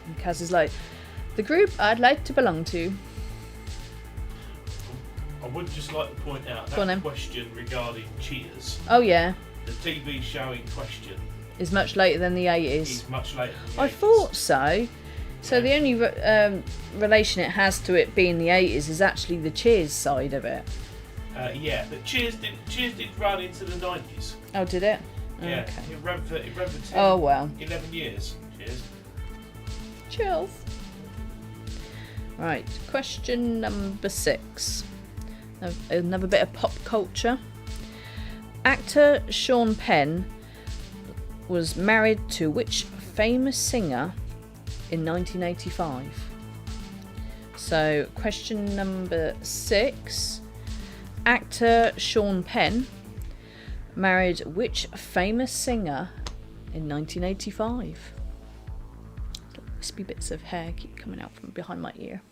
And Kaz is like, the group I'd like to belong to. I would just like to point out that question regarding Cheers. Oh yeah. The TV show in question Is much later than the 80s. is much later than the 80s. I thought so. So the only relation it has to it being the 80s is actually the Cheers side of it. Yeah, but Cheers did run into the 90s. Oh, did it? Yeah, Okay. it ran for 10, Oh well. 11 years. Cheers. Cheers. Right, question number 6. Another bit of pop culture. Actor Sean Penn was married to which famous singer in 1985? So, question number 6. Actor Sean Penn married which famous singer in 1985? Wispy bits of hair keep coming out from behind my ear.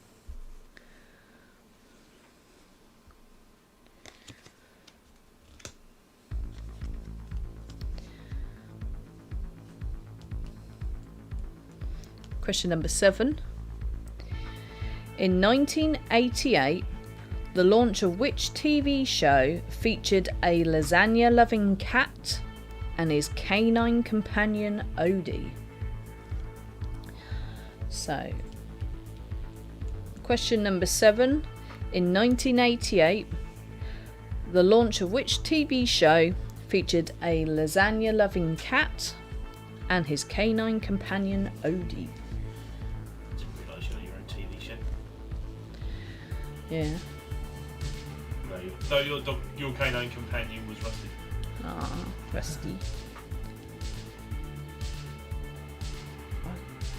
Question number 7. In 1988, the launch of which TV show featured a lasagna-loving cat and his canine companion Odie? So, question number 7. In 1988, the launch of which TV show featured a lasagna-loving cat and his canine companion Odie? Yeah. No, your canine companion was Rusty. Ah, Rusty.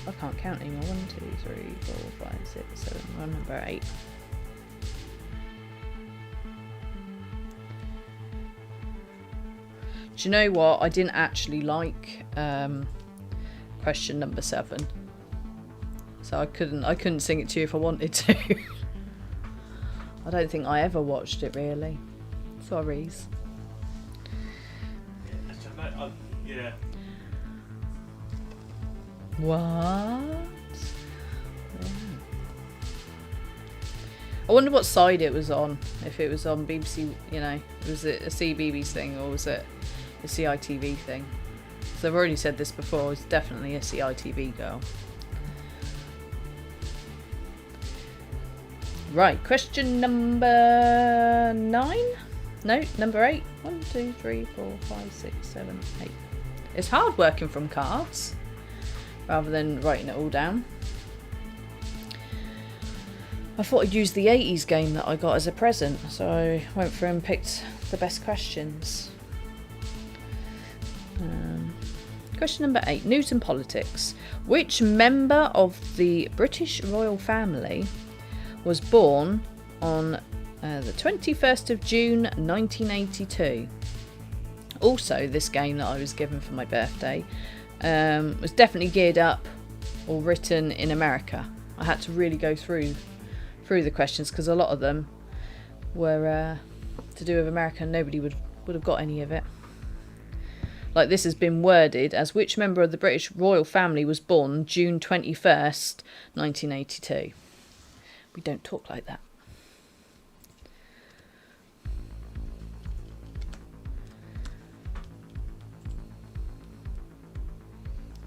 I can't count anymore. 1, 2, 3, 4, 5, 6, 7. We're on number 8. Do you know what? I didn't actually like question number 7, so I couldn't sing it to you if I wanted to. I don't think I ever watched it really. Sorries. Yeah. What? Yeah. I wonder what side it was on. If it was on BBC, was it a CBeebies thing or was it a CITV thing? So I've already said this before. It's definitely a CITV girl. Right, question number 9? No, number 8. 1, 2, 3, 4, 5, 6, 7, 8. It's hard working from cards rather than writing it all down. I thought I'd use the 80s game that I got as a present, so I went through and picked the best questions. Question number 8. News and politics. Which member of the British royal family was born on the 21st of June 1982. Also, this game that I was given for my birthday was definitely geared up or written in America. I had to really go through the questions because a lot of them were to do with America and nobody would have got any of it. like this has been worded as which member of the British royal family was born June 21st, 1982. We don't talk like that.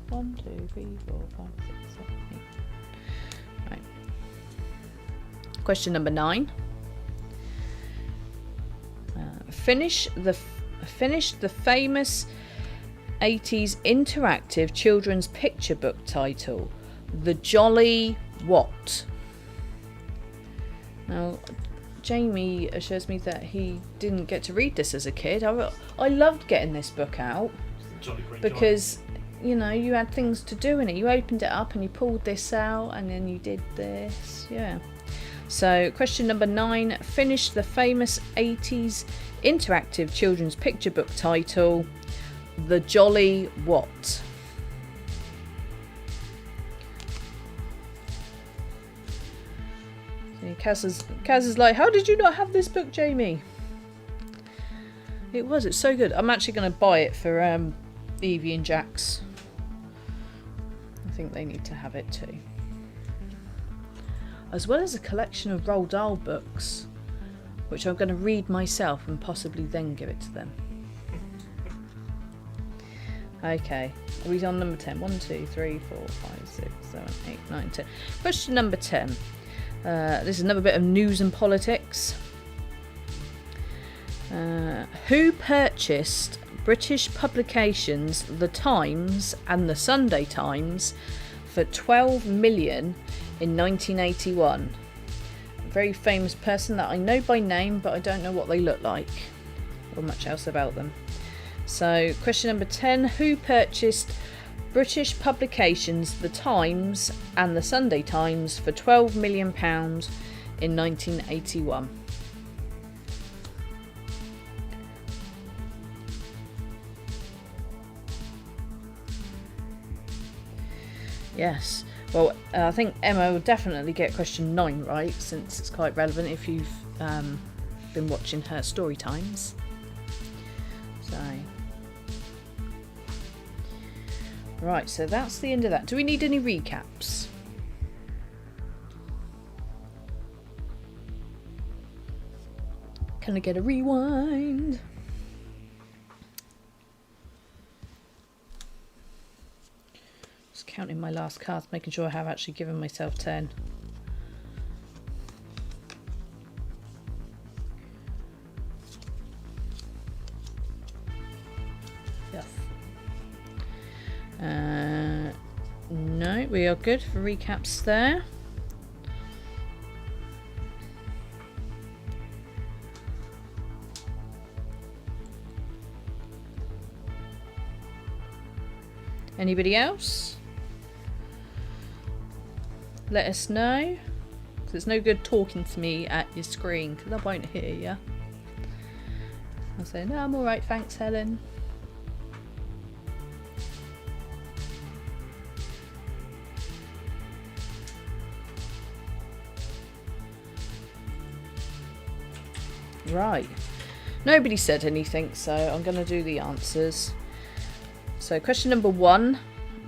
One, two, three, 4, 5, 6, 7, 8. Right. Question number 9. Finish the famous 80s interactive children's picture book title. The Jolly What? Now, Jamie assures me that he didn't get to read this as a kid. I loved getting this book out because, you know, you had things to do in it. You opened it up and you pulled this out and then you did this. Yeah. So, question number 9. Finish the famous 80s interactive children's picture book title. The Jolly What? Kaz is like, how did you not have this book, Jamie? It's so good. I'm actually going to buy it for Evie and Jax. I think they need to have it too. As well as a collection of Roald Dahl books, which I'm going to read myself and possibly then give it to them. Okay, are we on number 10? 1, 2, 3, 4, 5, 6, 7, 8, 9, 10. Question number 10. This is another bit of news and politics. Who purchased British publications The Times and The Sunday Times for $12 million in 1981? A very famous person that I know by name, but I don't know what they look like or much else about them. So, question number 10. Who purchased British publications The Times and The Sunday Times for £12 million in 1981? Yes. Well, I think Emma will definitely get question 9 right, since it's quite relevant if you've been watching her story times. So, right, so that's the end of that. Do we need any recaps? Can I get a rewind? Just counting my last cards, making sure I have actually given myself 10. Yes. No, we are good for recaps there. Anybody else? Let us know. Because it's no good talking to me at your screen because I won't hear you. I'll say, no, I'm alright, thanks, Helen. Right. Nobody said anything, so I'm going to do the answers. So question number 1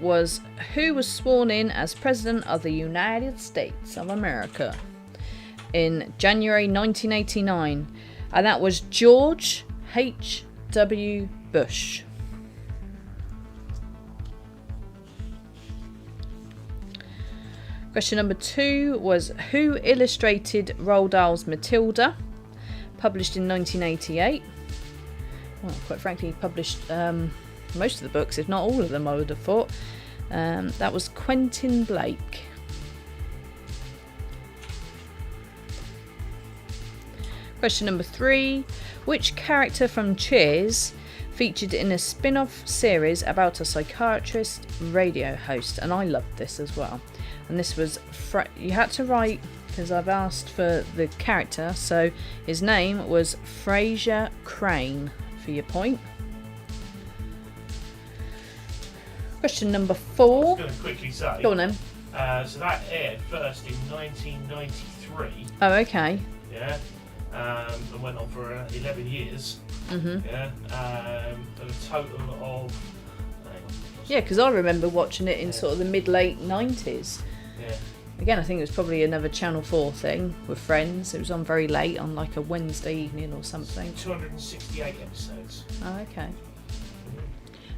was, who was sworn in as President of the United States of America in January 1989? And that was George H.W. Bush. Question number 2 was, who illustrated Roald Dahl's Matilda, published in 1988? Well, quite frankly, he published most of the books, if not all of them, I would have thought. That was Quentin Blake. Question number 3. Which character from Cheers featured in a spin-off series about a psychiatrist radio host? And I loved this as well. And this was, you had to write, because I've asked for the character, so his name was Fraser Crane for your point. Question number 4. I was going to quickly say. Go on then. So that aired first in 1993. Oh, okay. Yeah. and went on for 11 years. Mm-hmm. Yeah, and a total of. Hang on, Yeah, because I remember watching it in sort of the mid-late 90s. Yeah. Again, I think it was probably another Channel 4 thing with friends. It was on very late on like a Wednesday evening or something. 268 episodes. Oh, okay.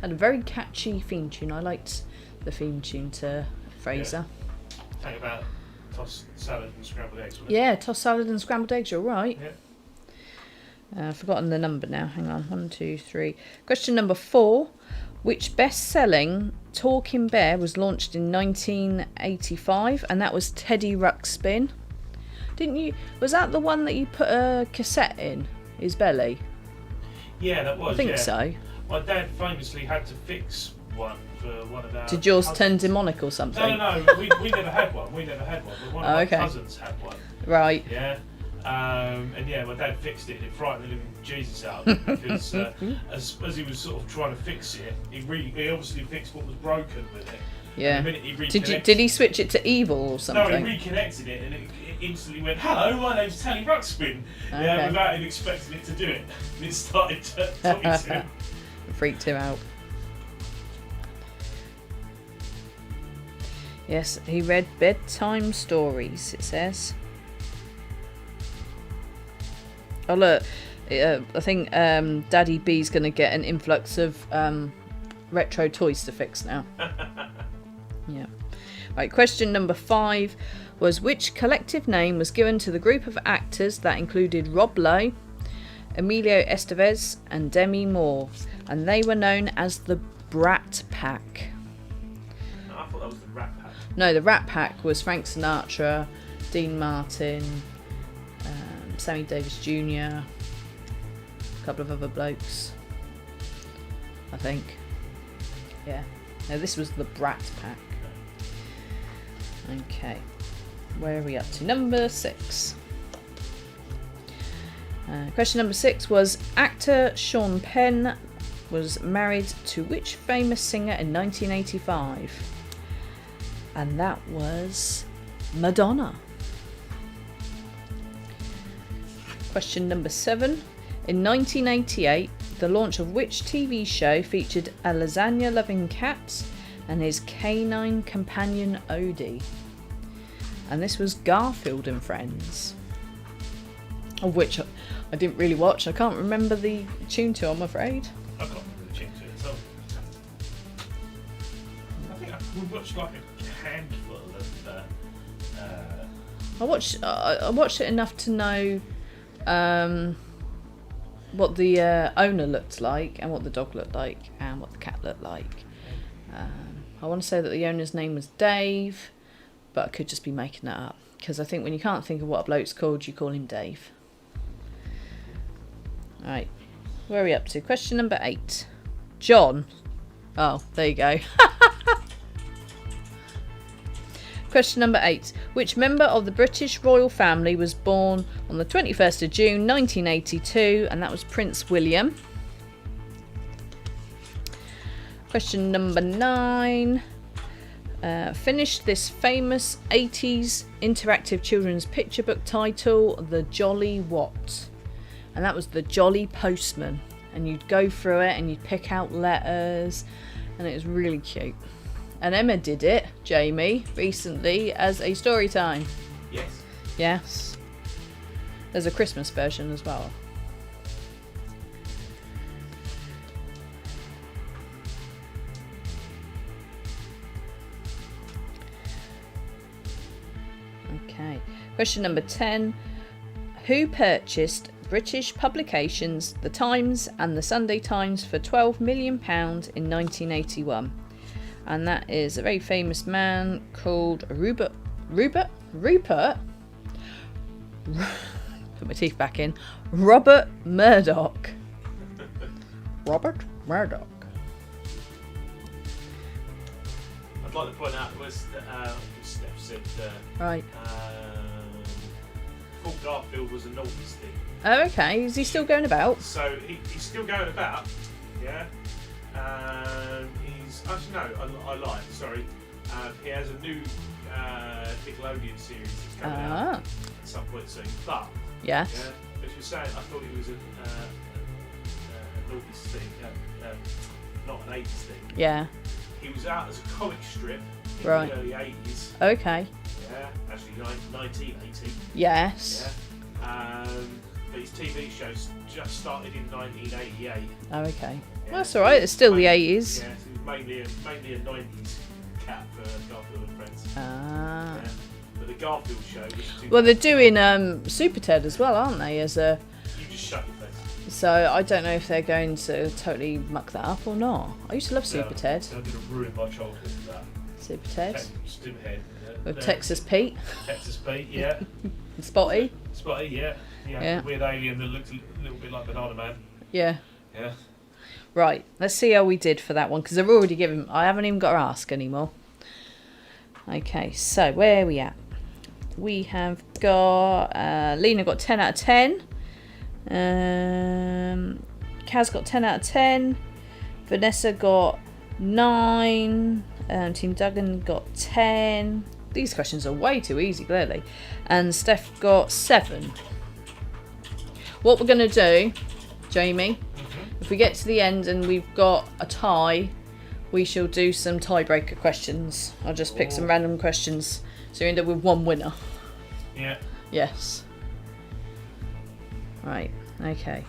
And a very catchy theme tune. I liked the theme tune to Fraser. Talking about tossed salad and scrambled eggs. Wasn't Yeah, tossed salad and scrambled eggs, you're right. Yeah. I've forgotten the number now. Hang on. 1, 2, 3. Question number 4. Which best-selling talking bear was launched in 1985? And that was Teddy Ruxpin. Didn't you? Was that the one that you put a cassette in his belly? Yeah, that was. I think so. My dad famously had to fix one for one of our. Did yours cousins. turn demonic or something? No. We never had one. But one of my cousins had one. Right. Yeah. And yeah, my dad fixed it and it frightened the living Jesus out of him because as he was sort of trying to fix it, he obviously fixed what was broken with it. Yeah. And the minute he reconnected, Did he switch it to evil or something? No, he reconnected it and it instantly went, "Hello, my name's Teddy Ruxpin." Okay. Yeah, without him expecting it to do it. And it started talking to him. Freaked him out. Yes, he read bedtime stories, it says. Oh look, I think Daddy B's going to get an influx of retro toys to fix now. Yeah. Right, question number 5 was which collective name was given to the group of actors that included Rob Lowe, Emilio Estevez and Demi Moore, and they were known as the Brat Pack. No, I thought that was the Rat Pack. No, the Rat Pack was Frank Sinatra, Dean Martin, Sammy Davis Jr., a couple of other blokes, I think. Yeah. No, this was the Brat Pack. Okay. Where are we up to? Number 6. Question number 6 was actor Sean Penn was married to which famous singer in 1985? And that was Madonna. Question number 7. In 1988, the launch of which TV show featured a lasagna-loving cat and his canine companion Odie? And this was Garfield and Friends, of which I didn't really watch. I can't remember the tune to, I'm afraid. I can't remember the tune to it, so I think we watched like a handful of I watched it enough to know what the owner looked like and what the dog looked like and what the cat looked like. I want to say that the owner's name was Dave, but I could just be making that up because I think when you can't think of what a bloke's called, you call him Dave. Alright, where are we up to? Question number 8. John. Oh, there you go. Question number 8. Which member of the British royal family was born on the 21st of June 1982? And that was Prince William. Question number 9. Finished this famous 80s interactive children's picture book title, The Jolly What? And that was The Jolly Postman. And you'd go through it and you'd pick out letters. And it was really cute. And Emma did it, Jamie, recently as a story time. Yes. Yes. There's a Christmas version as well. Okay. Question number 10. Who purchased British publications The Times and The Sunday Times for £12 million in 1981? And that is a very famous man called Rupert? Put my teeth back in. Robert Murdoch. Robert Murdoch. I'd like to point out was Steph said Right. Paul Garfield was a naughty thing. Oh, okay. Is he still going about? So he's still going about, yeah. He's actually no, I lied. Sorry. He has a new Nickelodeon series that's coming out at some point soon. But Yes. As you're saying, I thought it was a noughties thing, not an 80s thing. Yeah. He was out as a comic strip in Right. the early 80s. Okay. Yeah, actually 1980. Yes. Yeah. But his TV show just started in 1988. Oh, okay. Yeah, Well, that's all right. It's still the mainly- 80s. Yeah, so it was mainly a 90s cat for Garfield and Friends. Ah. Yeah. But the Garfield show was Well, they're doing Super Ted as well, aren't they? As a You just shut your face. so I don't know if they're going to totally muck that up or not. I used to love Super Ted. They're going to ruin my childhood with that. Super Ted Stimhead. with Texas Pete Texas Pete, yeah. and Spotty. Spotty, yeah. Yeah. The weird alien that looked a little bit like Banana Man. Yeah. Yeah. Right. Let's see how we did for that one because I've already given. I haven't even got to ask anymore. Okay. So where are we at? We have got Lena got 10 out of 10. Kaz got 10 out of 10. Vanessa got 9. Team Duggan got 10. These questions are way too easy, clearly. And Steph got 7. What we're going to do, Jamie, if we get to the end and we've got a tie, we shall do some tiebreaker questions. I'll just pick some random questions. So you end up with one winner. Yeah. Yes. Right. Okay.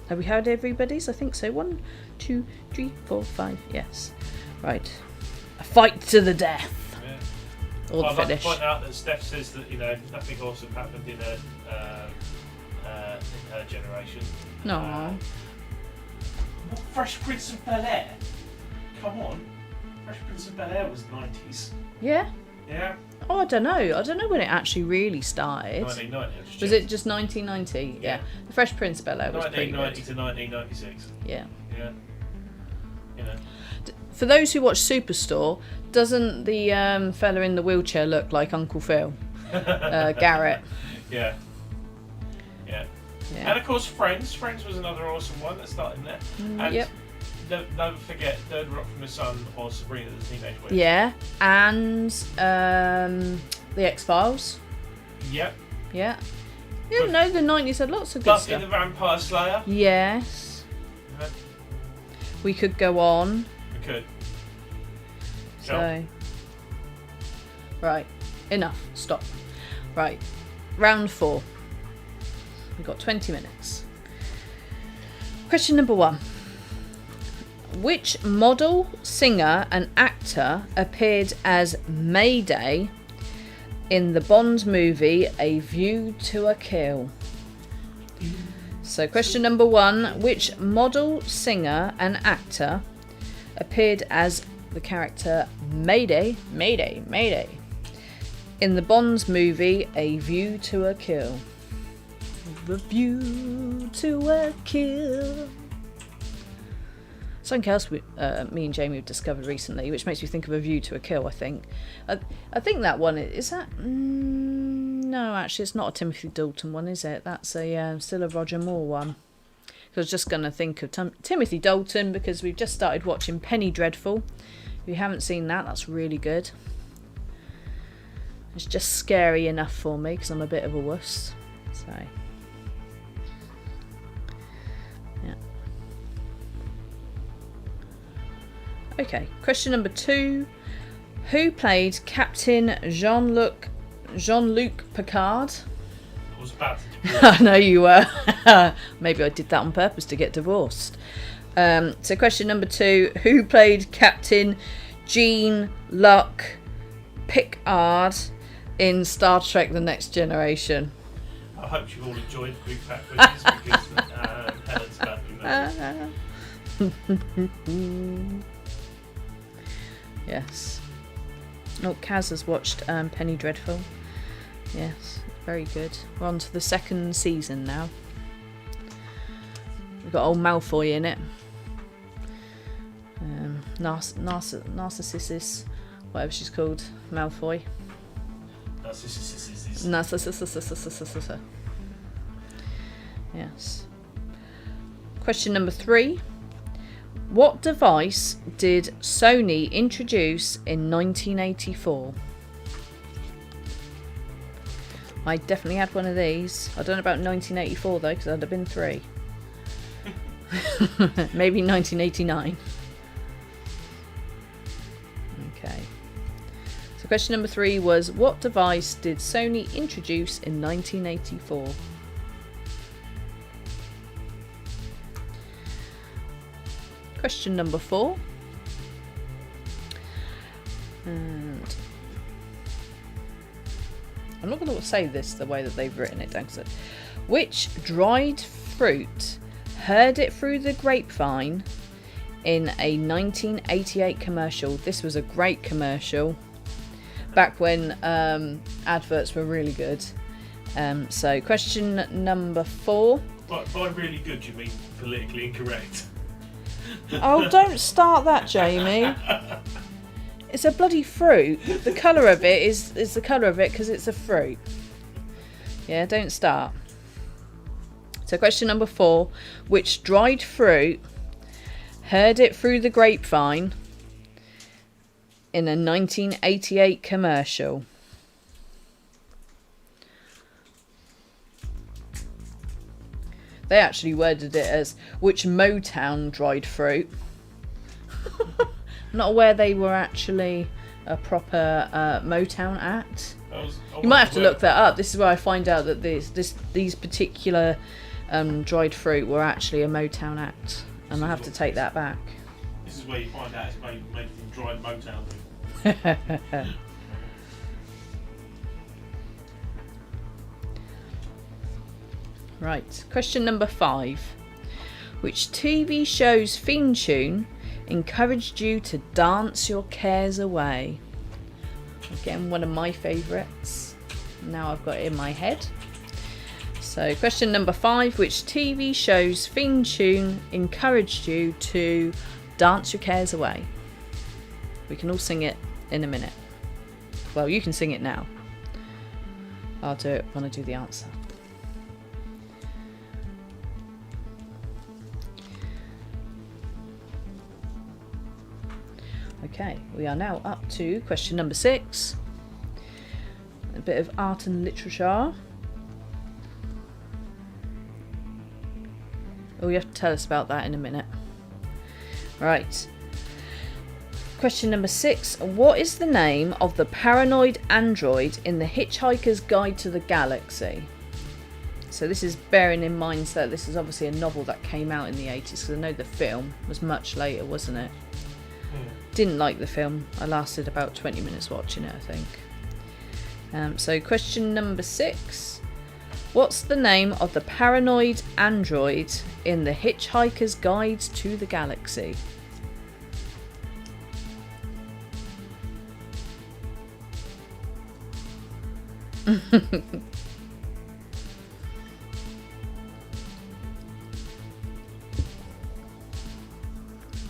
Have we had everybody's? I think so. 1, 2, 3, 4, 5. Yes. Right. A fight to the death. Yeah. Or the I'd like to finish. point out that Steph says that nothing awesome happened in her generation. No. What, Fresh Prince of Bel Air? Come on, Fresh Prince of Bel Air was 90s. Yeah. Yeah. Oh, I don't know. I don't know when it actually really started. 1990. Was it just 1990? Yeah. The Fresh Prince of Bel-Air was pretty 1990 good. to 1996. Yeah. Yeah. You know. For those who watch Superstore, doesn't the fella in the wheelchair look like Uncle Phil? Garrett. Yeah. Yeah. Yeah. And of course, Friends. Friends was another awesome one that started in there. And Yep. Don't forget Third Rock from the Sun or Sabrina the Teenage Witch. Yeah. And the X-Files. Yep. Yeah. You didn't know the 90s had lots of good Buffy stuff. the Vampire Slayer. Yes. Yeah. We could go on. We could. So. Right. Enough. Stop. Right. Round 4. We've got 20 minutes. Question number 1. Which model, singer and actor appeared as Mayday in the Bond movie A View to a Kill? So question number 1. Which model, singer and actor appeared as the character Mayday in the Bond movie A View to a Kill? A View to a Kill. Something else me and Jamie have discovered recently, which makes me think of A View to a Kill, I think. I think that one, is that... no, actually, it's not a Timothy Dalton one, is it? That's still a Roger Moore one. I was just going to think of Timothy Dalton because we've just started watching Penny Dreadful. If you haven't seen that, that's really good. It's just scary enough for me because I'm a bit of a wuss. So... Okay, question number 2. Who played Captain Jean-Luc Picard? I was about to do I know you were. Maybe I did that on purpose to get divorced. So question number 2. Who played Captain Jean-Luc Picard in Star Trek The Next Generation? I hope you all enjoyed Group Pack quizzes because Helen's about to know. Yes. Oh, Kaz has watched Penny Dreadful. Yes, very good. We're on to the 2nd season now. We've got old Malfoy in it. Narcissus, whatever she's called. Malfoy. Narcissus. Yes. Question number 3. What device did Sony introduce in 1984? I definitely had one of these. I don't know about 1984 though, because I'd have been 3. Maybe 1989. Okay. So question number 3 was, what device did Sony introduce in 1984? Question number 4. And I'm not going to say this the way that they've written it down. Which dried fruit heard it through the grapevine in a 1988 commercial? This was a great commercial back when adverts were really good. So question number 4. By really good, you mean politically incorrect? Oh, don't start that, Jamie. It's a bloody fruit. The colour of it is the colour of it because it's a fruit. Yeah, don't start. So question number 4. Which dried fruit heard it through the grapevine in a 1988 commercial? They actually worded it as, which Motown dried fruit? I'm not aware they were actually a proper Motown act. You might have to look that up. This is where I find out that these particular dried fruit were actually a Motown act, and I have to take that back. This is where you find out it's made from dried Motown. Right, question number 5. Which TV show's theme tune encouraged you to dance your cares away? Again, one of my favourites. Now I've got it in my head. So question number 5. Which TV show's theme tune encouraged you to dance your cares away? We can all sing it in a minute. Well, you can sing it now. I'll do it when I do the answer. Okay, we are now up to question number 6. A bit of art and literature. Oh, you have to tell us about that in a minute. Right. Question number 6. What is the name of the paranoid android in The Hitchhiker's Guide to the Galaxy? So this is bearing in mind that this is obviously a novel that came out in the 80s, because I know the film was much later, wasn't it? Didn't like the film. I lasted about 20 minutes watching it, I think. So question number 6. What's the name of the paranoid android in The Hitchhiker's Guide to the Galaxy?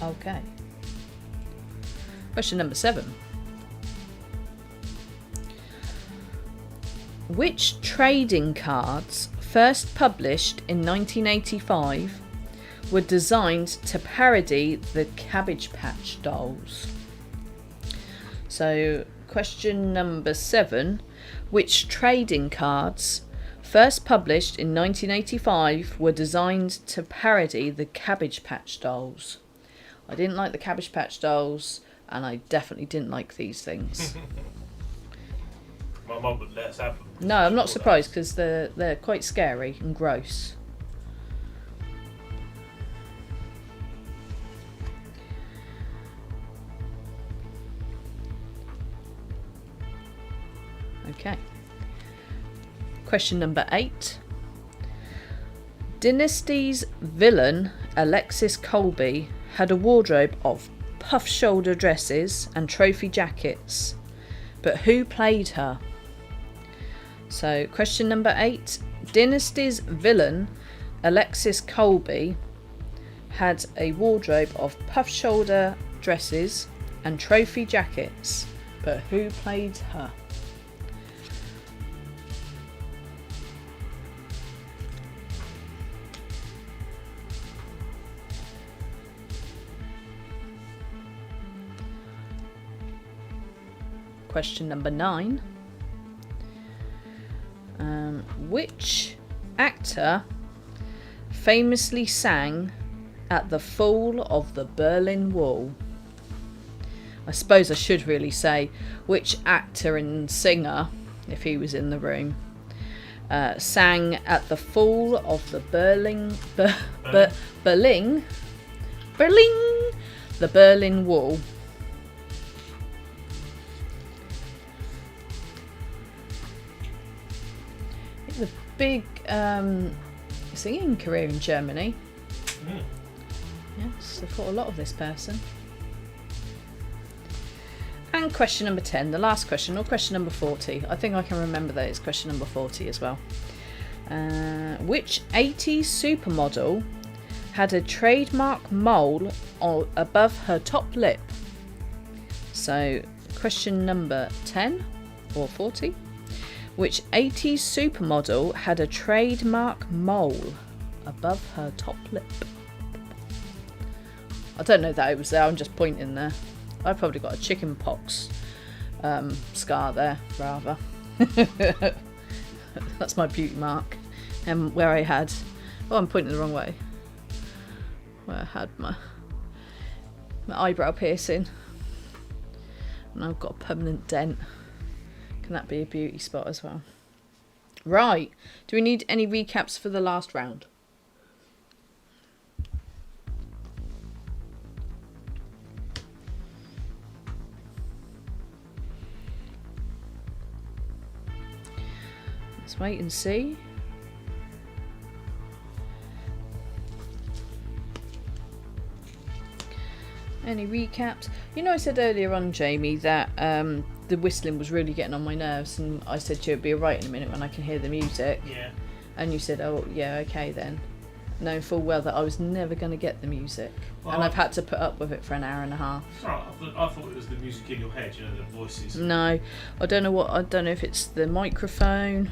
Okay. Question number 7. Which trading cards, first published in 1985, were designed to parody the Cabbage Patch Dolls? So, question number 7. Which trading cards, first published in 1985, were designed to parody the Cabbage Patch Dolls? I didn't like the Cabbage Patch Dolls, and I definitely didn't like these things. My mum would let us have them. No, I'm not surprised, because they're quite scary and gross. Okay. Question number 8. Dynasty's villain, Alexis Colby, had a wardrobe of puff shoulder dresses and trophy jackets, but who played her? So question number 8. Dynasty's villain, Alexis Colby, had a wardrobe of puff shoulder dresses and trophy jackets, but who played her? Question number 9. Which actor famously sang at the fall of the Berlin Wall? I suppose I should really say which actor and singer, if he was in the room, sang at the fall of the the Berlin Wall. It's a big singing career in Germany. Yes, they've got a lot of this person. And question number 10, the last question, or question number 40. I think I can remember that it's question number 40 as well. Which 80s supermodel had a trademark mole above her top lip? So, question number 10 or 40. Which 80s supermodel had a trademark mole above her top lip? I don't know that it was there, I'm just pointing there. I've probably got a chicken pox scar there, rather. That's my beauty mark. And where I had... Oh, I'm pointing the wrong way. Where I had my eyebrow piercing. And I've got a permanent dent. Can that be a beauty spot as well? Right. Do we need any recaps for the last round? Let's wait and see. Any recaps? You know, I said earlier on, Jamie, that the whistling was really getting on my nerves, and I said to you, it'll be alright in a minute when I can hear the music. Yeah. And you said, oh, yeah, okay then. Knowing full well that I was never going to get the music. Well, and I've had to put up with it for an hour and a half. Sorry, I thought it was the music in your head, you know, the voices. No, I don't know if it's the microphone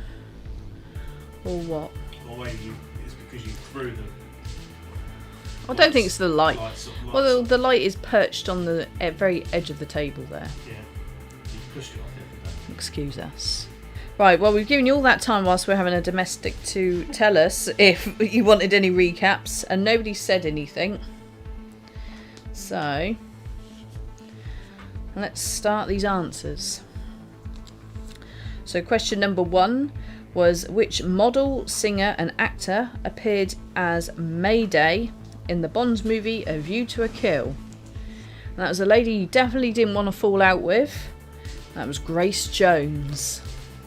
or what. Or maybe it's because you threw them. I don't think it's the light. Well, the lights light is perched on the very edge of the table there. Yeah. You pushed it off there. Excuse us. Right, well, we've given you all that time whilst we're having a domestic to tell us if you wanted any recaps, and nobody said anything. So, let's start these answers. So, question number 1 was which model, singer, and actor appeared as Mayday in the Bond movie A View to a Kill? And that was a lady you definitely didn't want to fall out with. That was Grace Jones.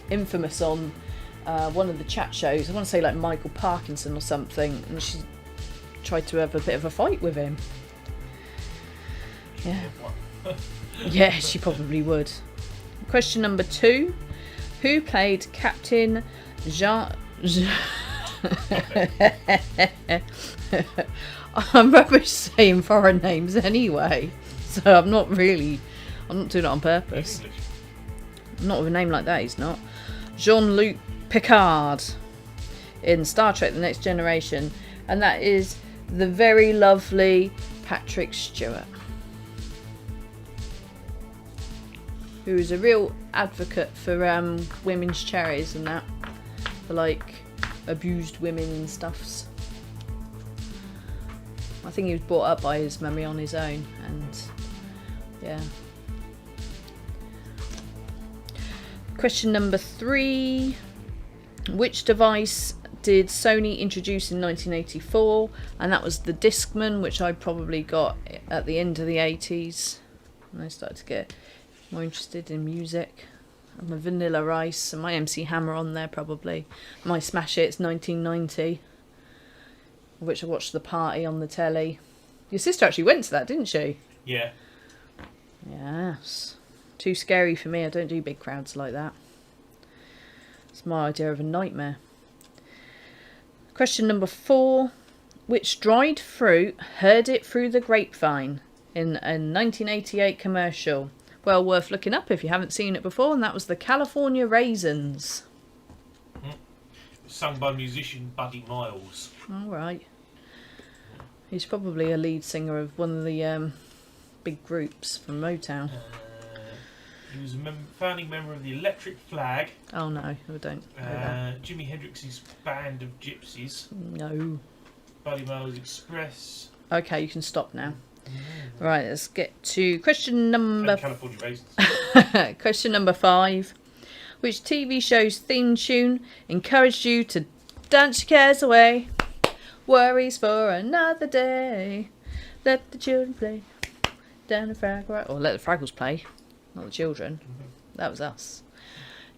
Infamous on one of the chat shows. I want to say like Michael Parkinson or something, and she tried to have a bit of a fight with him. Yeah. Yeah, she probably would. Question number 2. Who played Captain Jean... I'm rubbish saying foreign names anyway, so I'm not doing it on purpose. Not with a name like that, he's not. Jean-Luc Picard in Star Trek The Next Generation, and that is the very lovely Patrick Stewart, who is a real advocate for women's charities and that, for like abused women and stuffs. I think he was brought up by his mummy on his own, and yeah. Question number 3. Which device did Sony introduce in 1984? And that was the Discman, which I probably got at the end of the 80s. And I started to get more interested in music. And my Vanilla Ice and my MC Hammer on there probably. My Smash Hits 1990, which I watched the party on the telly. Your sister actually went to that, didn't she? Yeah. Yes. Too scary for me. I don't do big crowds like that. It's my idea of a nightmare. Question number 4. Which dried fruit heard it through the grapevine in a 1988 commercial? Well, worth looking up if you haven't seen it before, and that was the California Raisins. Sung by musician Buddy Miles. All right. He's probably a lead singer of one of the big groups from Motown. He was a founding member of the Electric Flag. Oh no, I don't know that. Jimi Hendrix's Band of Gypsies. No. Buddy Miles Express. Okay, you can stop now. Right, let's get to question number... And California Raisins. Question number 5. Which TV show's theme tune encouraged you to dance your cares away? Worries for another day. Let the children play. Down the Fraggle... Or let the Fraggles play. Not the children. That was us.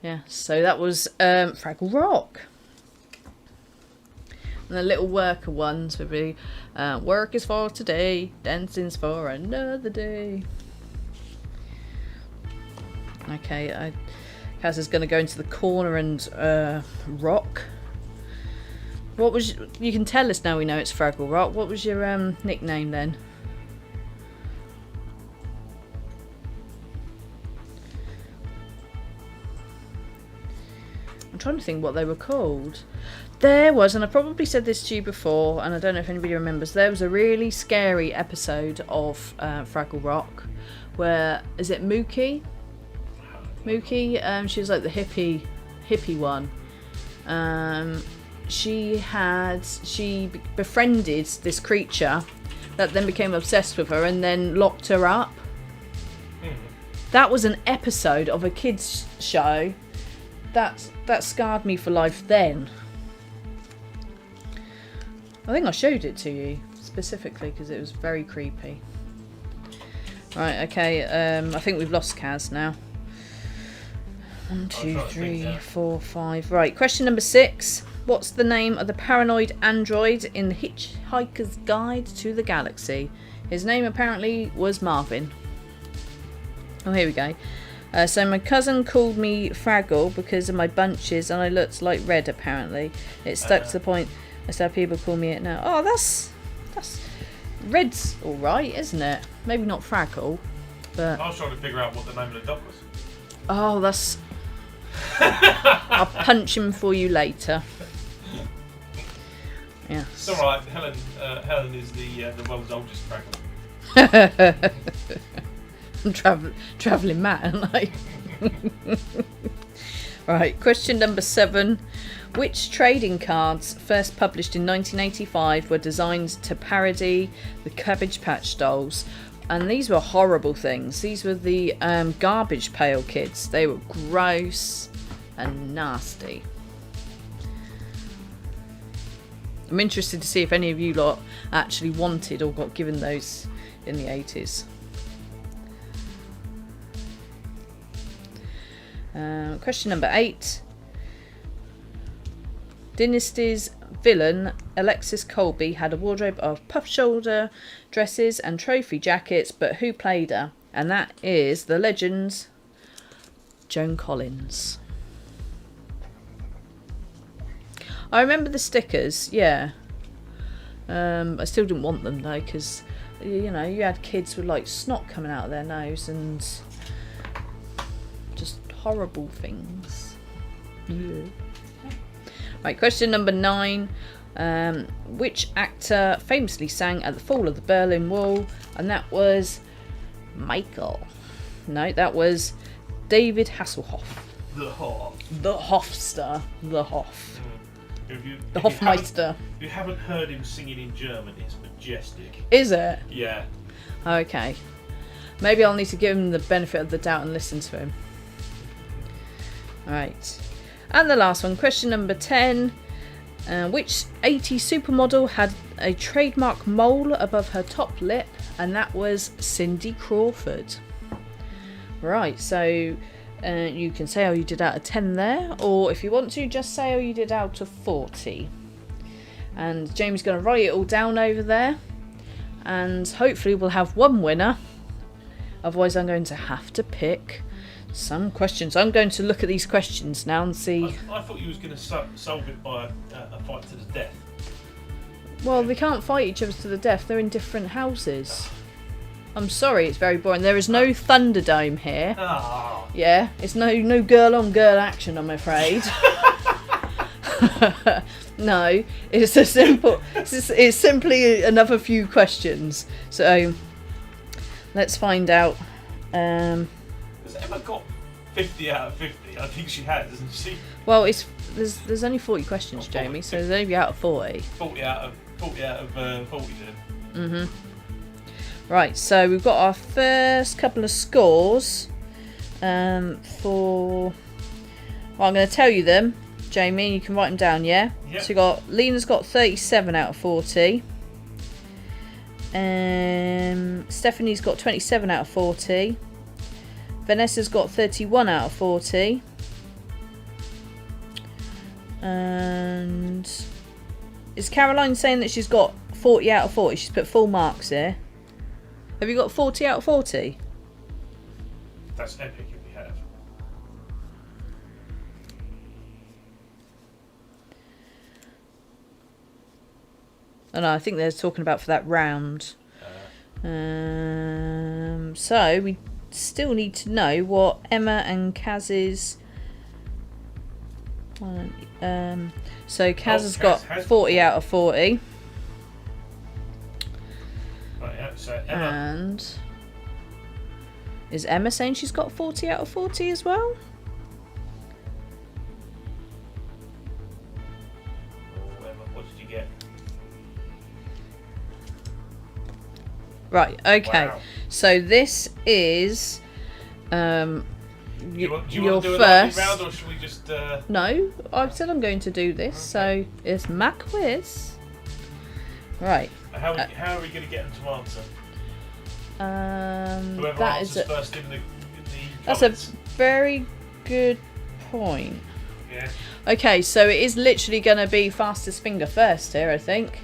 Yeah, so that was Fraggle Rock. And the little worker ones would be work is for today, dancing's for another day. Okay, Kaz is going to go into the corner and rock. What was... You can tell us now we know it's Fraggle Rock. What was your nickname then? I'm trying to think what they were called. There was, and I probably said this to you before, and I don't know if anybody remembers, there was a really scary episode of Fraggle Rock where, is it Mookie? Mookie, she was like the hippie one. She befriended this creature that then became obsessed with her and then locked her up. That was an episode of a kids show that scarred me for life then. I think I showed it to you specifically because it was very creepy. Right, okay, I think we've lost Kaz now. 1, 2, 3, 4, 5. Right, question number 6. What's the name of the paranoid android in the Hitchhiker's Guide to the Galaxy? His name apparently was Marvin. Oh, here we go. So my cousin called me Fraggle because of my bunches and I looked like red apparently. It stuck to the point. I said people call me it now. Oh, that's red's all right, isn't it? Maybe not Fraggle, but I was trying to figure out what the name of the dog was. Oh, that's... I'll punch him for you later. Yeah. It's alright, Helen is the world's oldest Fraggle. I'm travelling Matt, aren't I? Right, question number 7. Which trading cards, first published in 1985, were designed to parody the Cabbage Patch Dolls? And these were horrible things. These were the Garbage Pail Kids. They were gross and nasty. I'm interested to see if any of you lot actually wanted or got given those in the 80s. Question number 8. Dynasty's villain Alexis Colby had a wardrobe of puff shoulder dresses and trophy jackets, but who played her? And that is the legend Joan Collins. I remember the stickers, yeah. I still didn't want them though, because you know, you had kids with like snot coming out of their nose and just horrible things. Yeah. Right, question number 9. Which actor famously sang at the fall of the Berlin Wall? And that was Michael. No, that was David Hasselhoff. The Hoff. The Hofster. The Hoff. The Hofmeister. If you haven't heard him singing in German, it's majestic. Is it? Yeah. Okay. Maybe I'll need to give him the benefit of the doubt and listen to him. Alright. And the last one, question number 10. Which 80s supermodel had a trademark mole above her top lip? And that was Cindy Crawford. Right, so you can say how you did out of 10 there, or if you want to, just say how you did out of 40. And Jamie's going to write it all down over there. And hopefully we'll have one winner. Otherwise I'm going to have to pick some questions. I'm going to look at these questions now and see. I thought you was going to solve it by a fight to the death. Well, they can't fight each other to the death. They're in different houses. I'm sorry, it's very boring. There is no Thunderdome here. Ah. Yeah, it's no girl on girl action, I'm afraid. No, it's a simple. It's simply another few questions. So let's find out. Has Emma got 50 out of 50? I think she has, hasn't she? Well, there's only 40 questions, Jamie, so there's only out of 40. 40 out of 40 then. Mhm. Right, so we've got our first couple of scores. For. Well, I'm going to tell you them, Jamie, and you can write them down, yeah? Yep. So Lena's got 37 out of 40. Stephanie's got 27 out of 40. Vanessa's got 31 out of 40. And is Caroline saying that she's got 40 out of 40? She's put full marks here. Have you got 40 out of 40? That's epic if we have. Oh no, I think they're talking about for that round. So we still need to know what Emma and Kaz's. So Kaz has got 40 out of 40. Right, yeah, so Emma. And is Emma saying she's got 40 out of 40 as well? Oh, Emma, what did you get? Right, okay. Wow. So this is Do you want your to do a first lightning round, or should we just? No, I've said I'm going to do this, so it's my quiz. Right. How are we going to get them to answer? Whoever That answers is first in the that's a comments. very good point. Yeah. Okay, so it is literally going to be fastest finger first here, I think,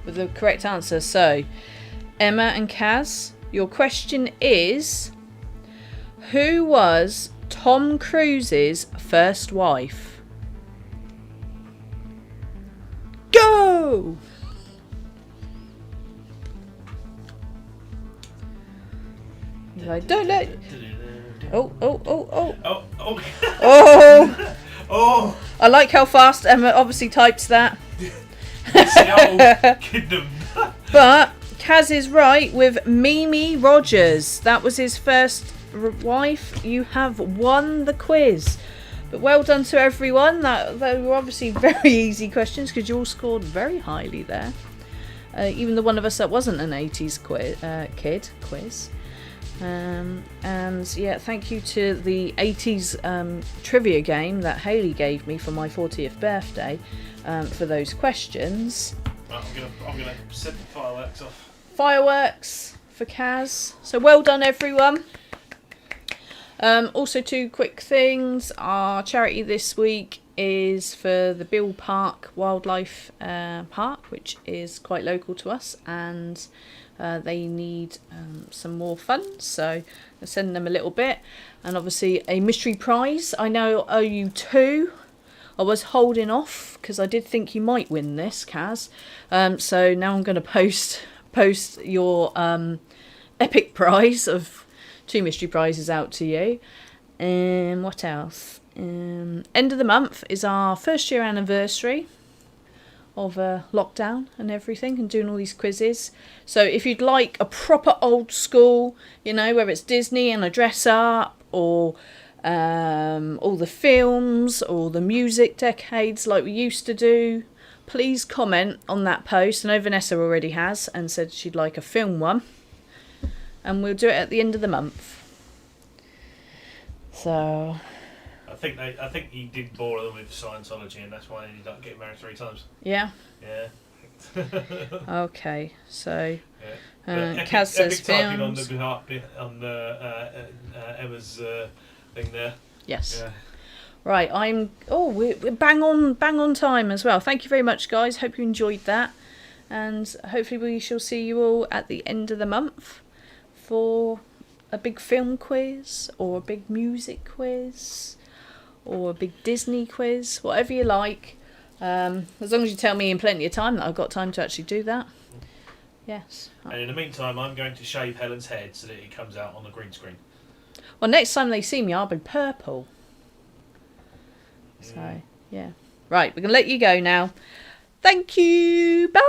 with the correct answer. So, Emma and Kaz, your question is, who was Tom Cruise's first wife? Go! I don't know. Oh. Oh! Oh! I like how fast Emma obviously types that. It's the old kingdom. But Kaz is right with Mimi Rogers. That was his first wife. You have won the quiz. But well done to everyone. They were obviously very easy questions because you all scored very highly there. Even the one of us that wasn't an 80s kid quiz. And yeah, thank you to the 80s trivia game that Hayley gave me for my 40th birthday for those questions. Right, I'm gonna set the fireworks off. Fireworks for Kaz. So well done, everyone. Also, two quick things. Our charity this week is for the Bill Park Wildlife Park, which is quite local to us, and they need some more funds, so I'll send them a little bit. And obviously a mystery prize. I know I owe you 2. I was holding off because I did think you might win this, Kaz. So now I'm going to post your epic prize of 2 mystery prizes out to you. And what else? End of the month is our 1st year anniversary of lockdown and everything, and doing all these quizzes. So if you'd like a proper old school, you know, whether it's Disney and a dress up, or all the films or the music decades like we used to do, please comment on that post. I know Vanessa already has and said she'd like a film one, and we'll do it at the end of the month. So I think he did bore them with Scientology, and that's why he ended up getting married 3 times. Yeah. Okay, so Kaz says films. On the Emma's thing there. Yes. Yeah. Right, we're bang on time as well. Thank you very much, guys. Hope you enjoyed that, and hopefully we shall see you all at the end of the month for a big film quiz, or a big music quiz, or a big Disney quiz, whatever you like. As long as you tell me in plenty of time that I've got time to actually do that. Yes. And in the meantime, I'm going to shave Helen's head so that it comes out on the green screen. Well, next time they see me, I'll be purple. So, yeah. Right, we're going to let you go now. Thank you. Bye.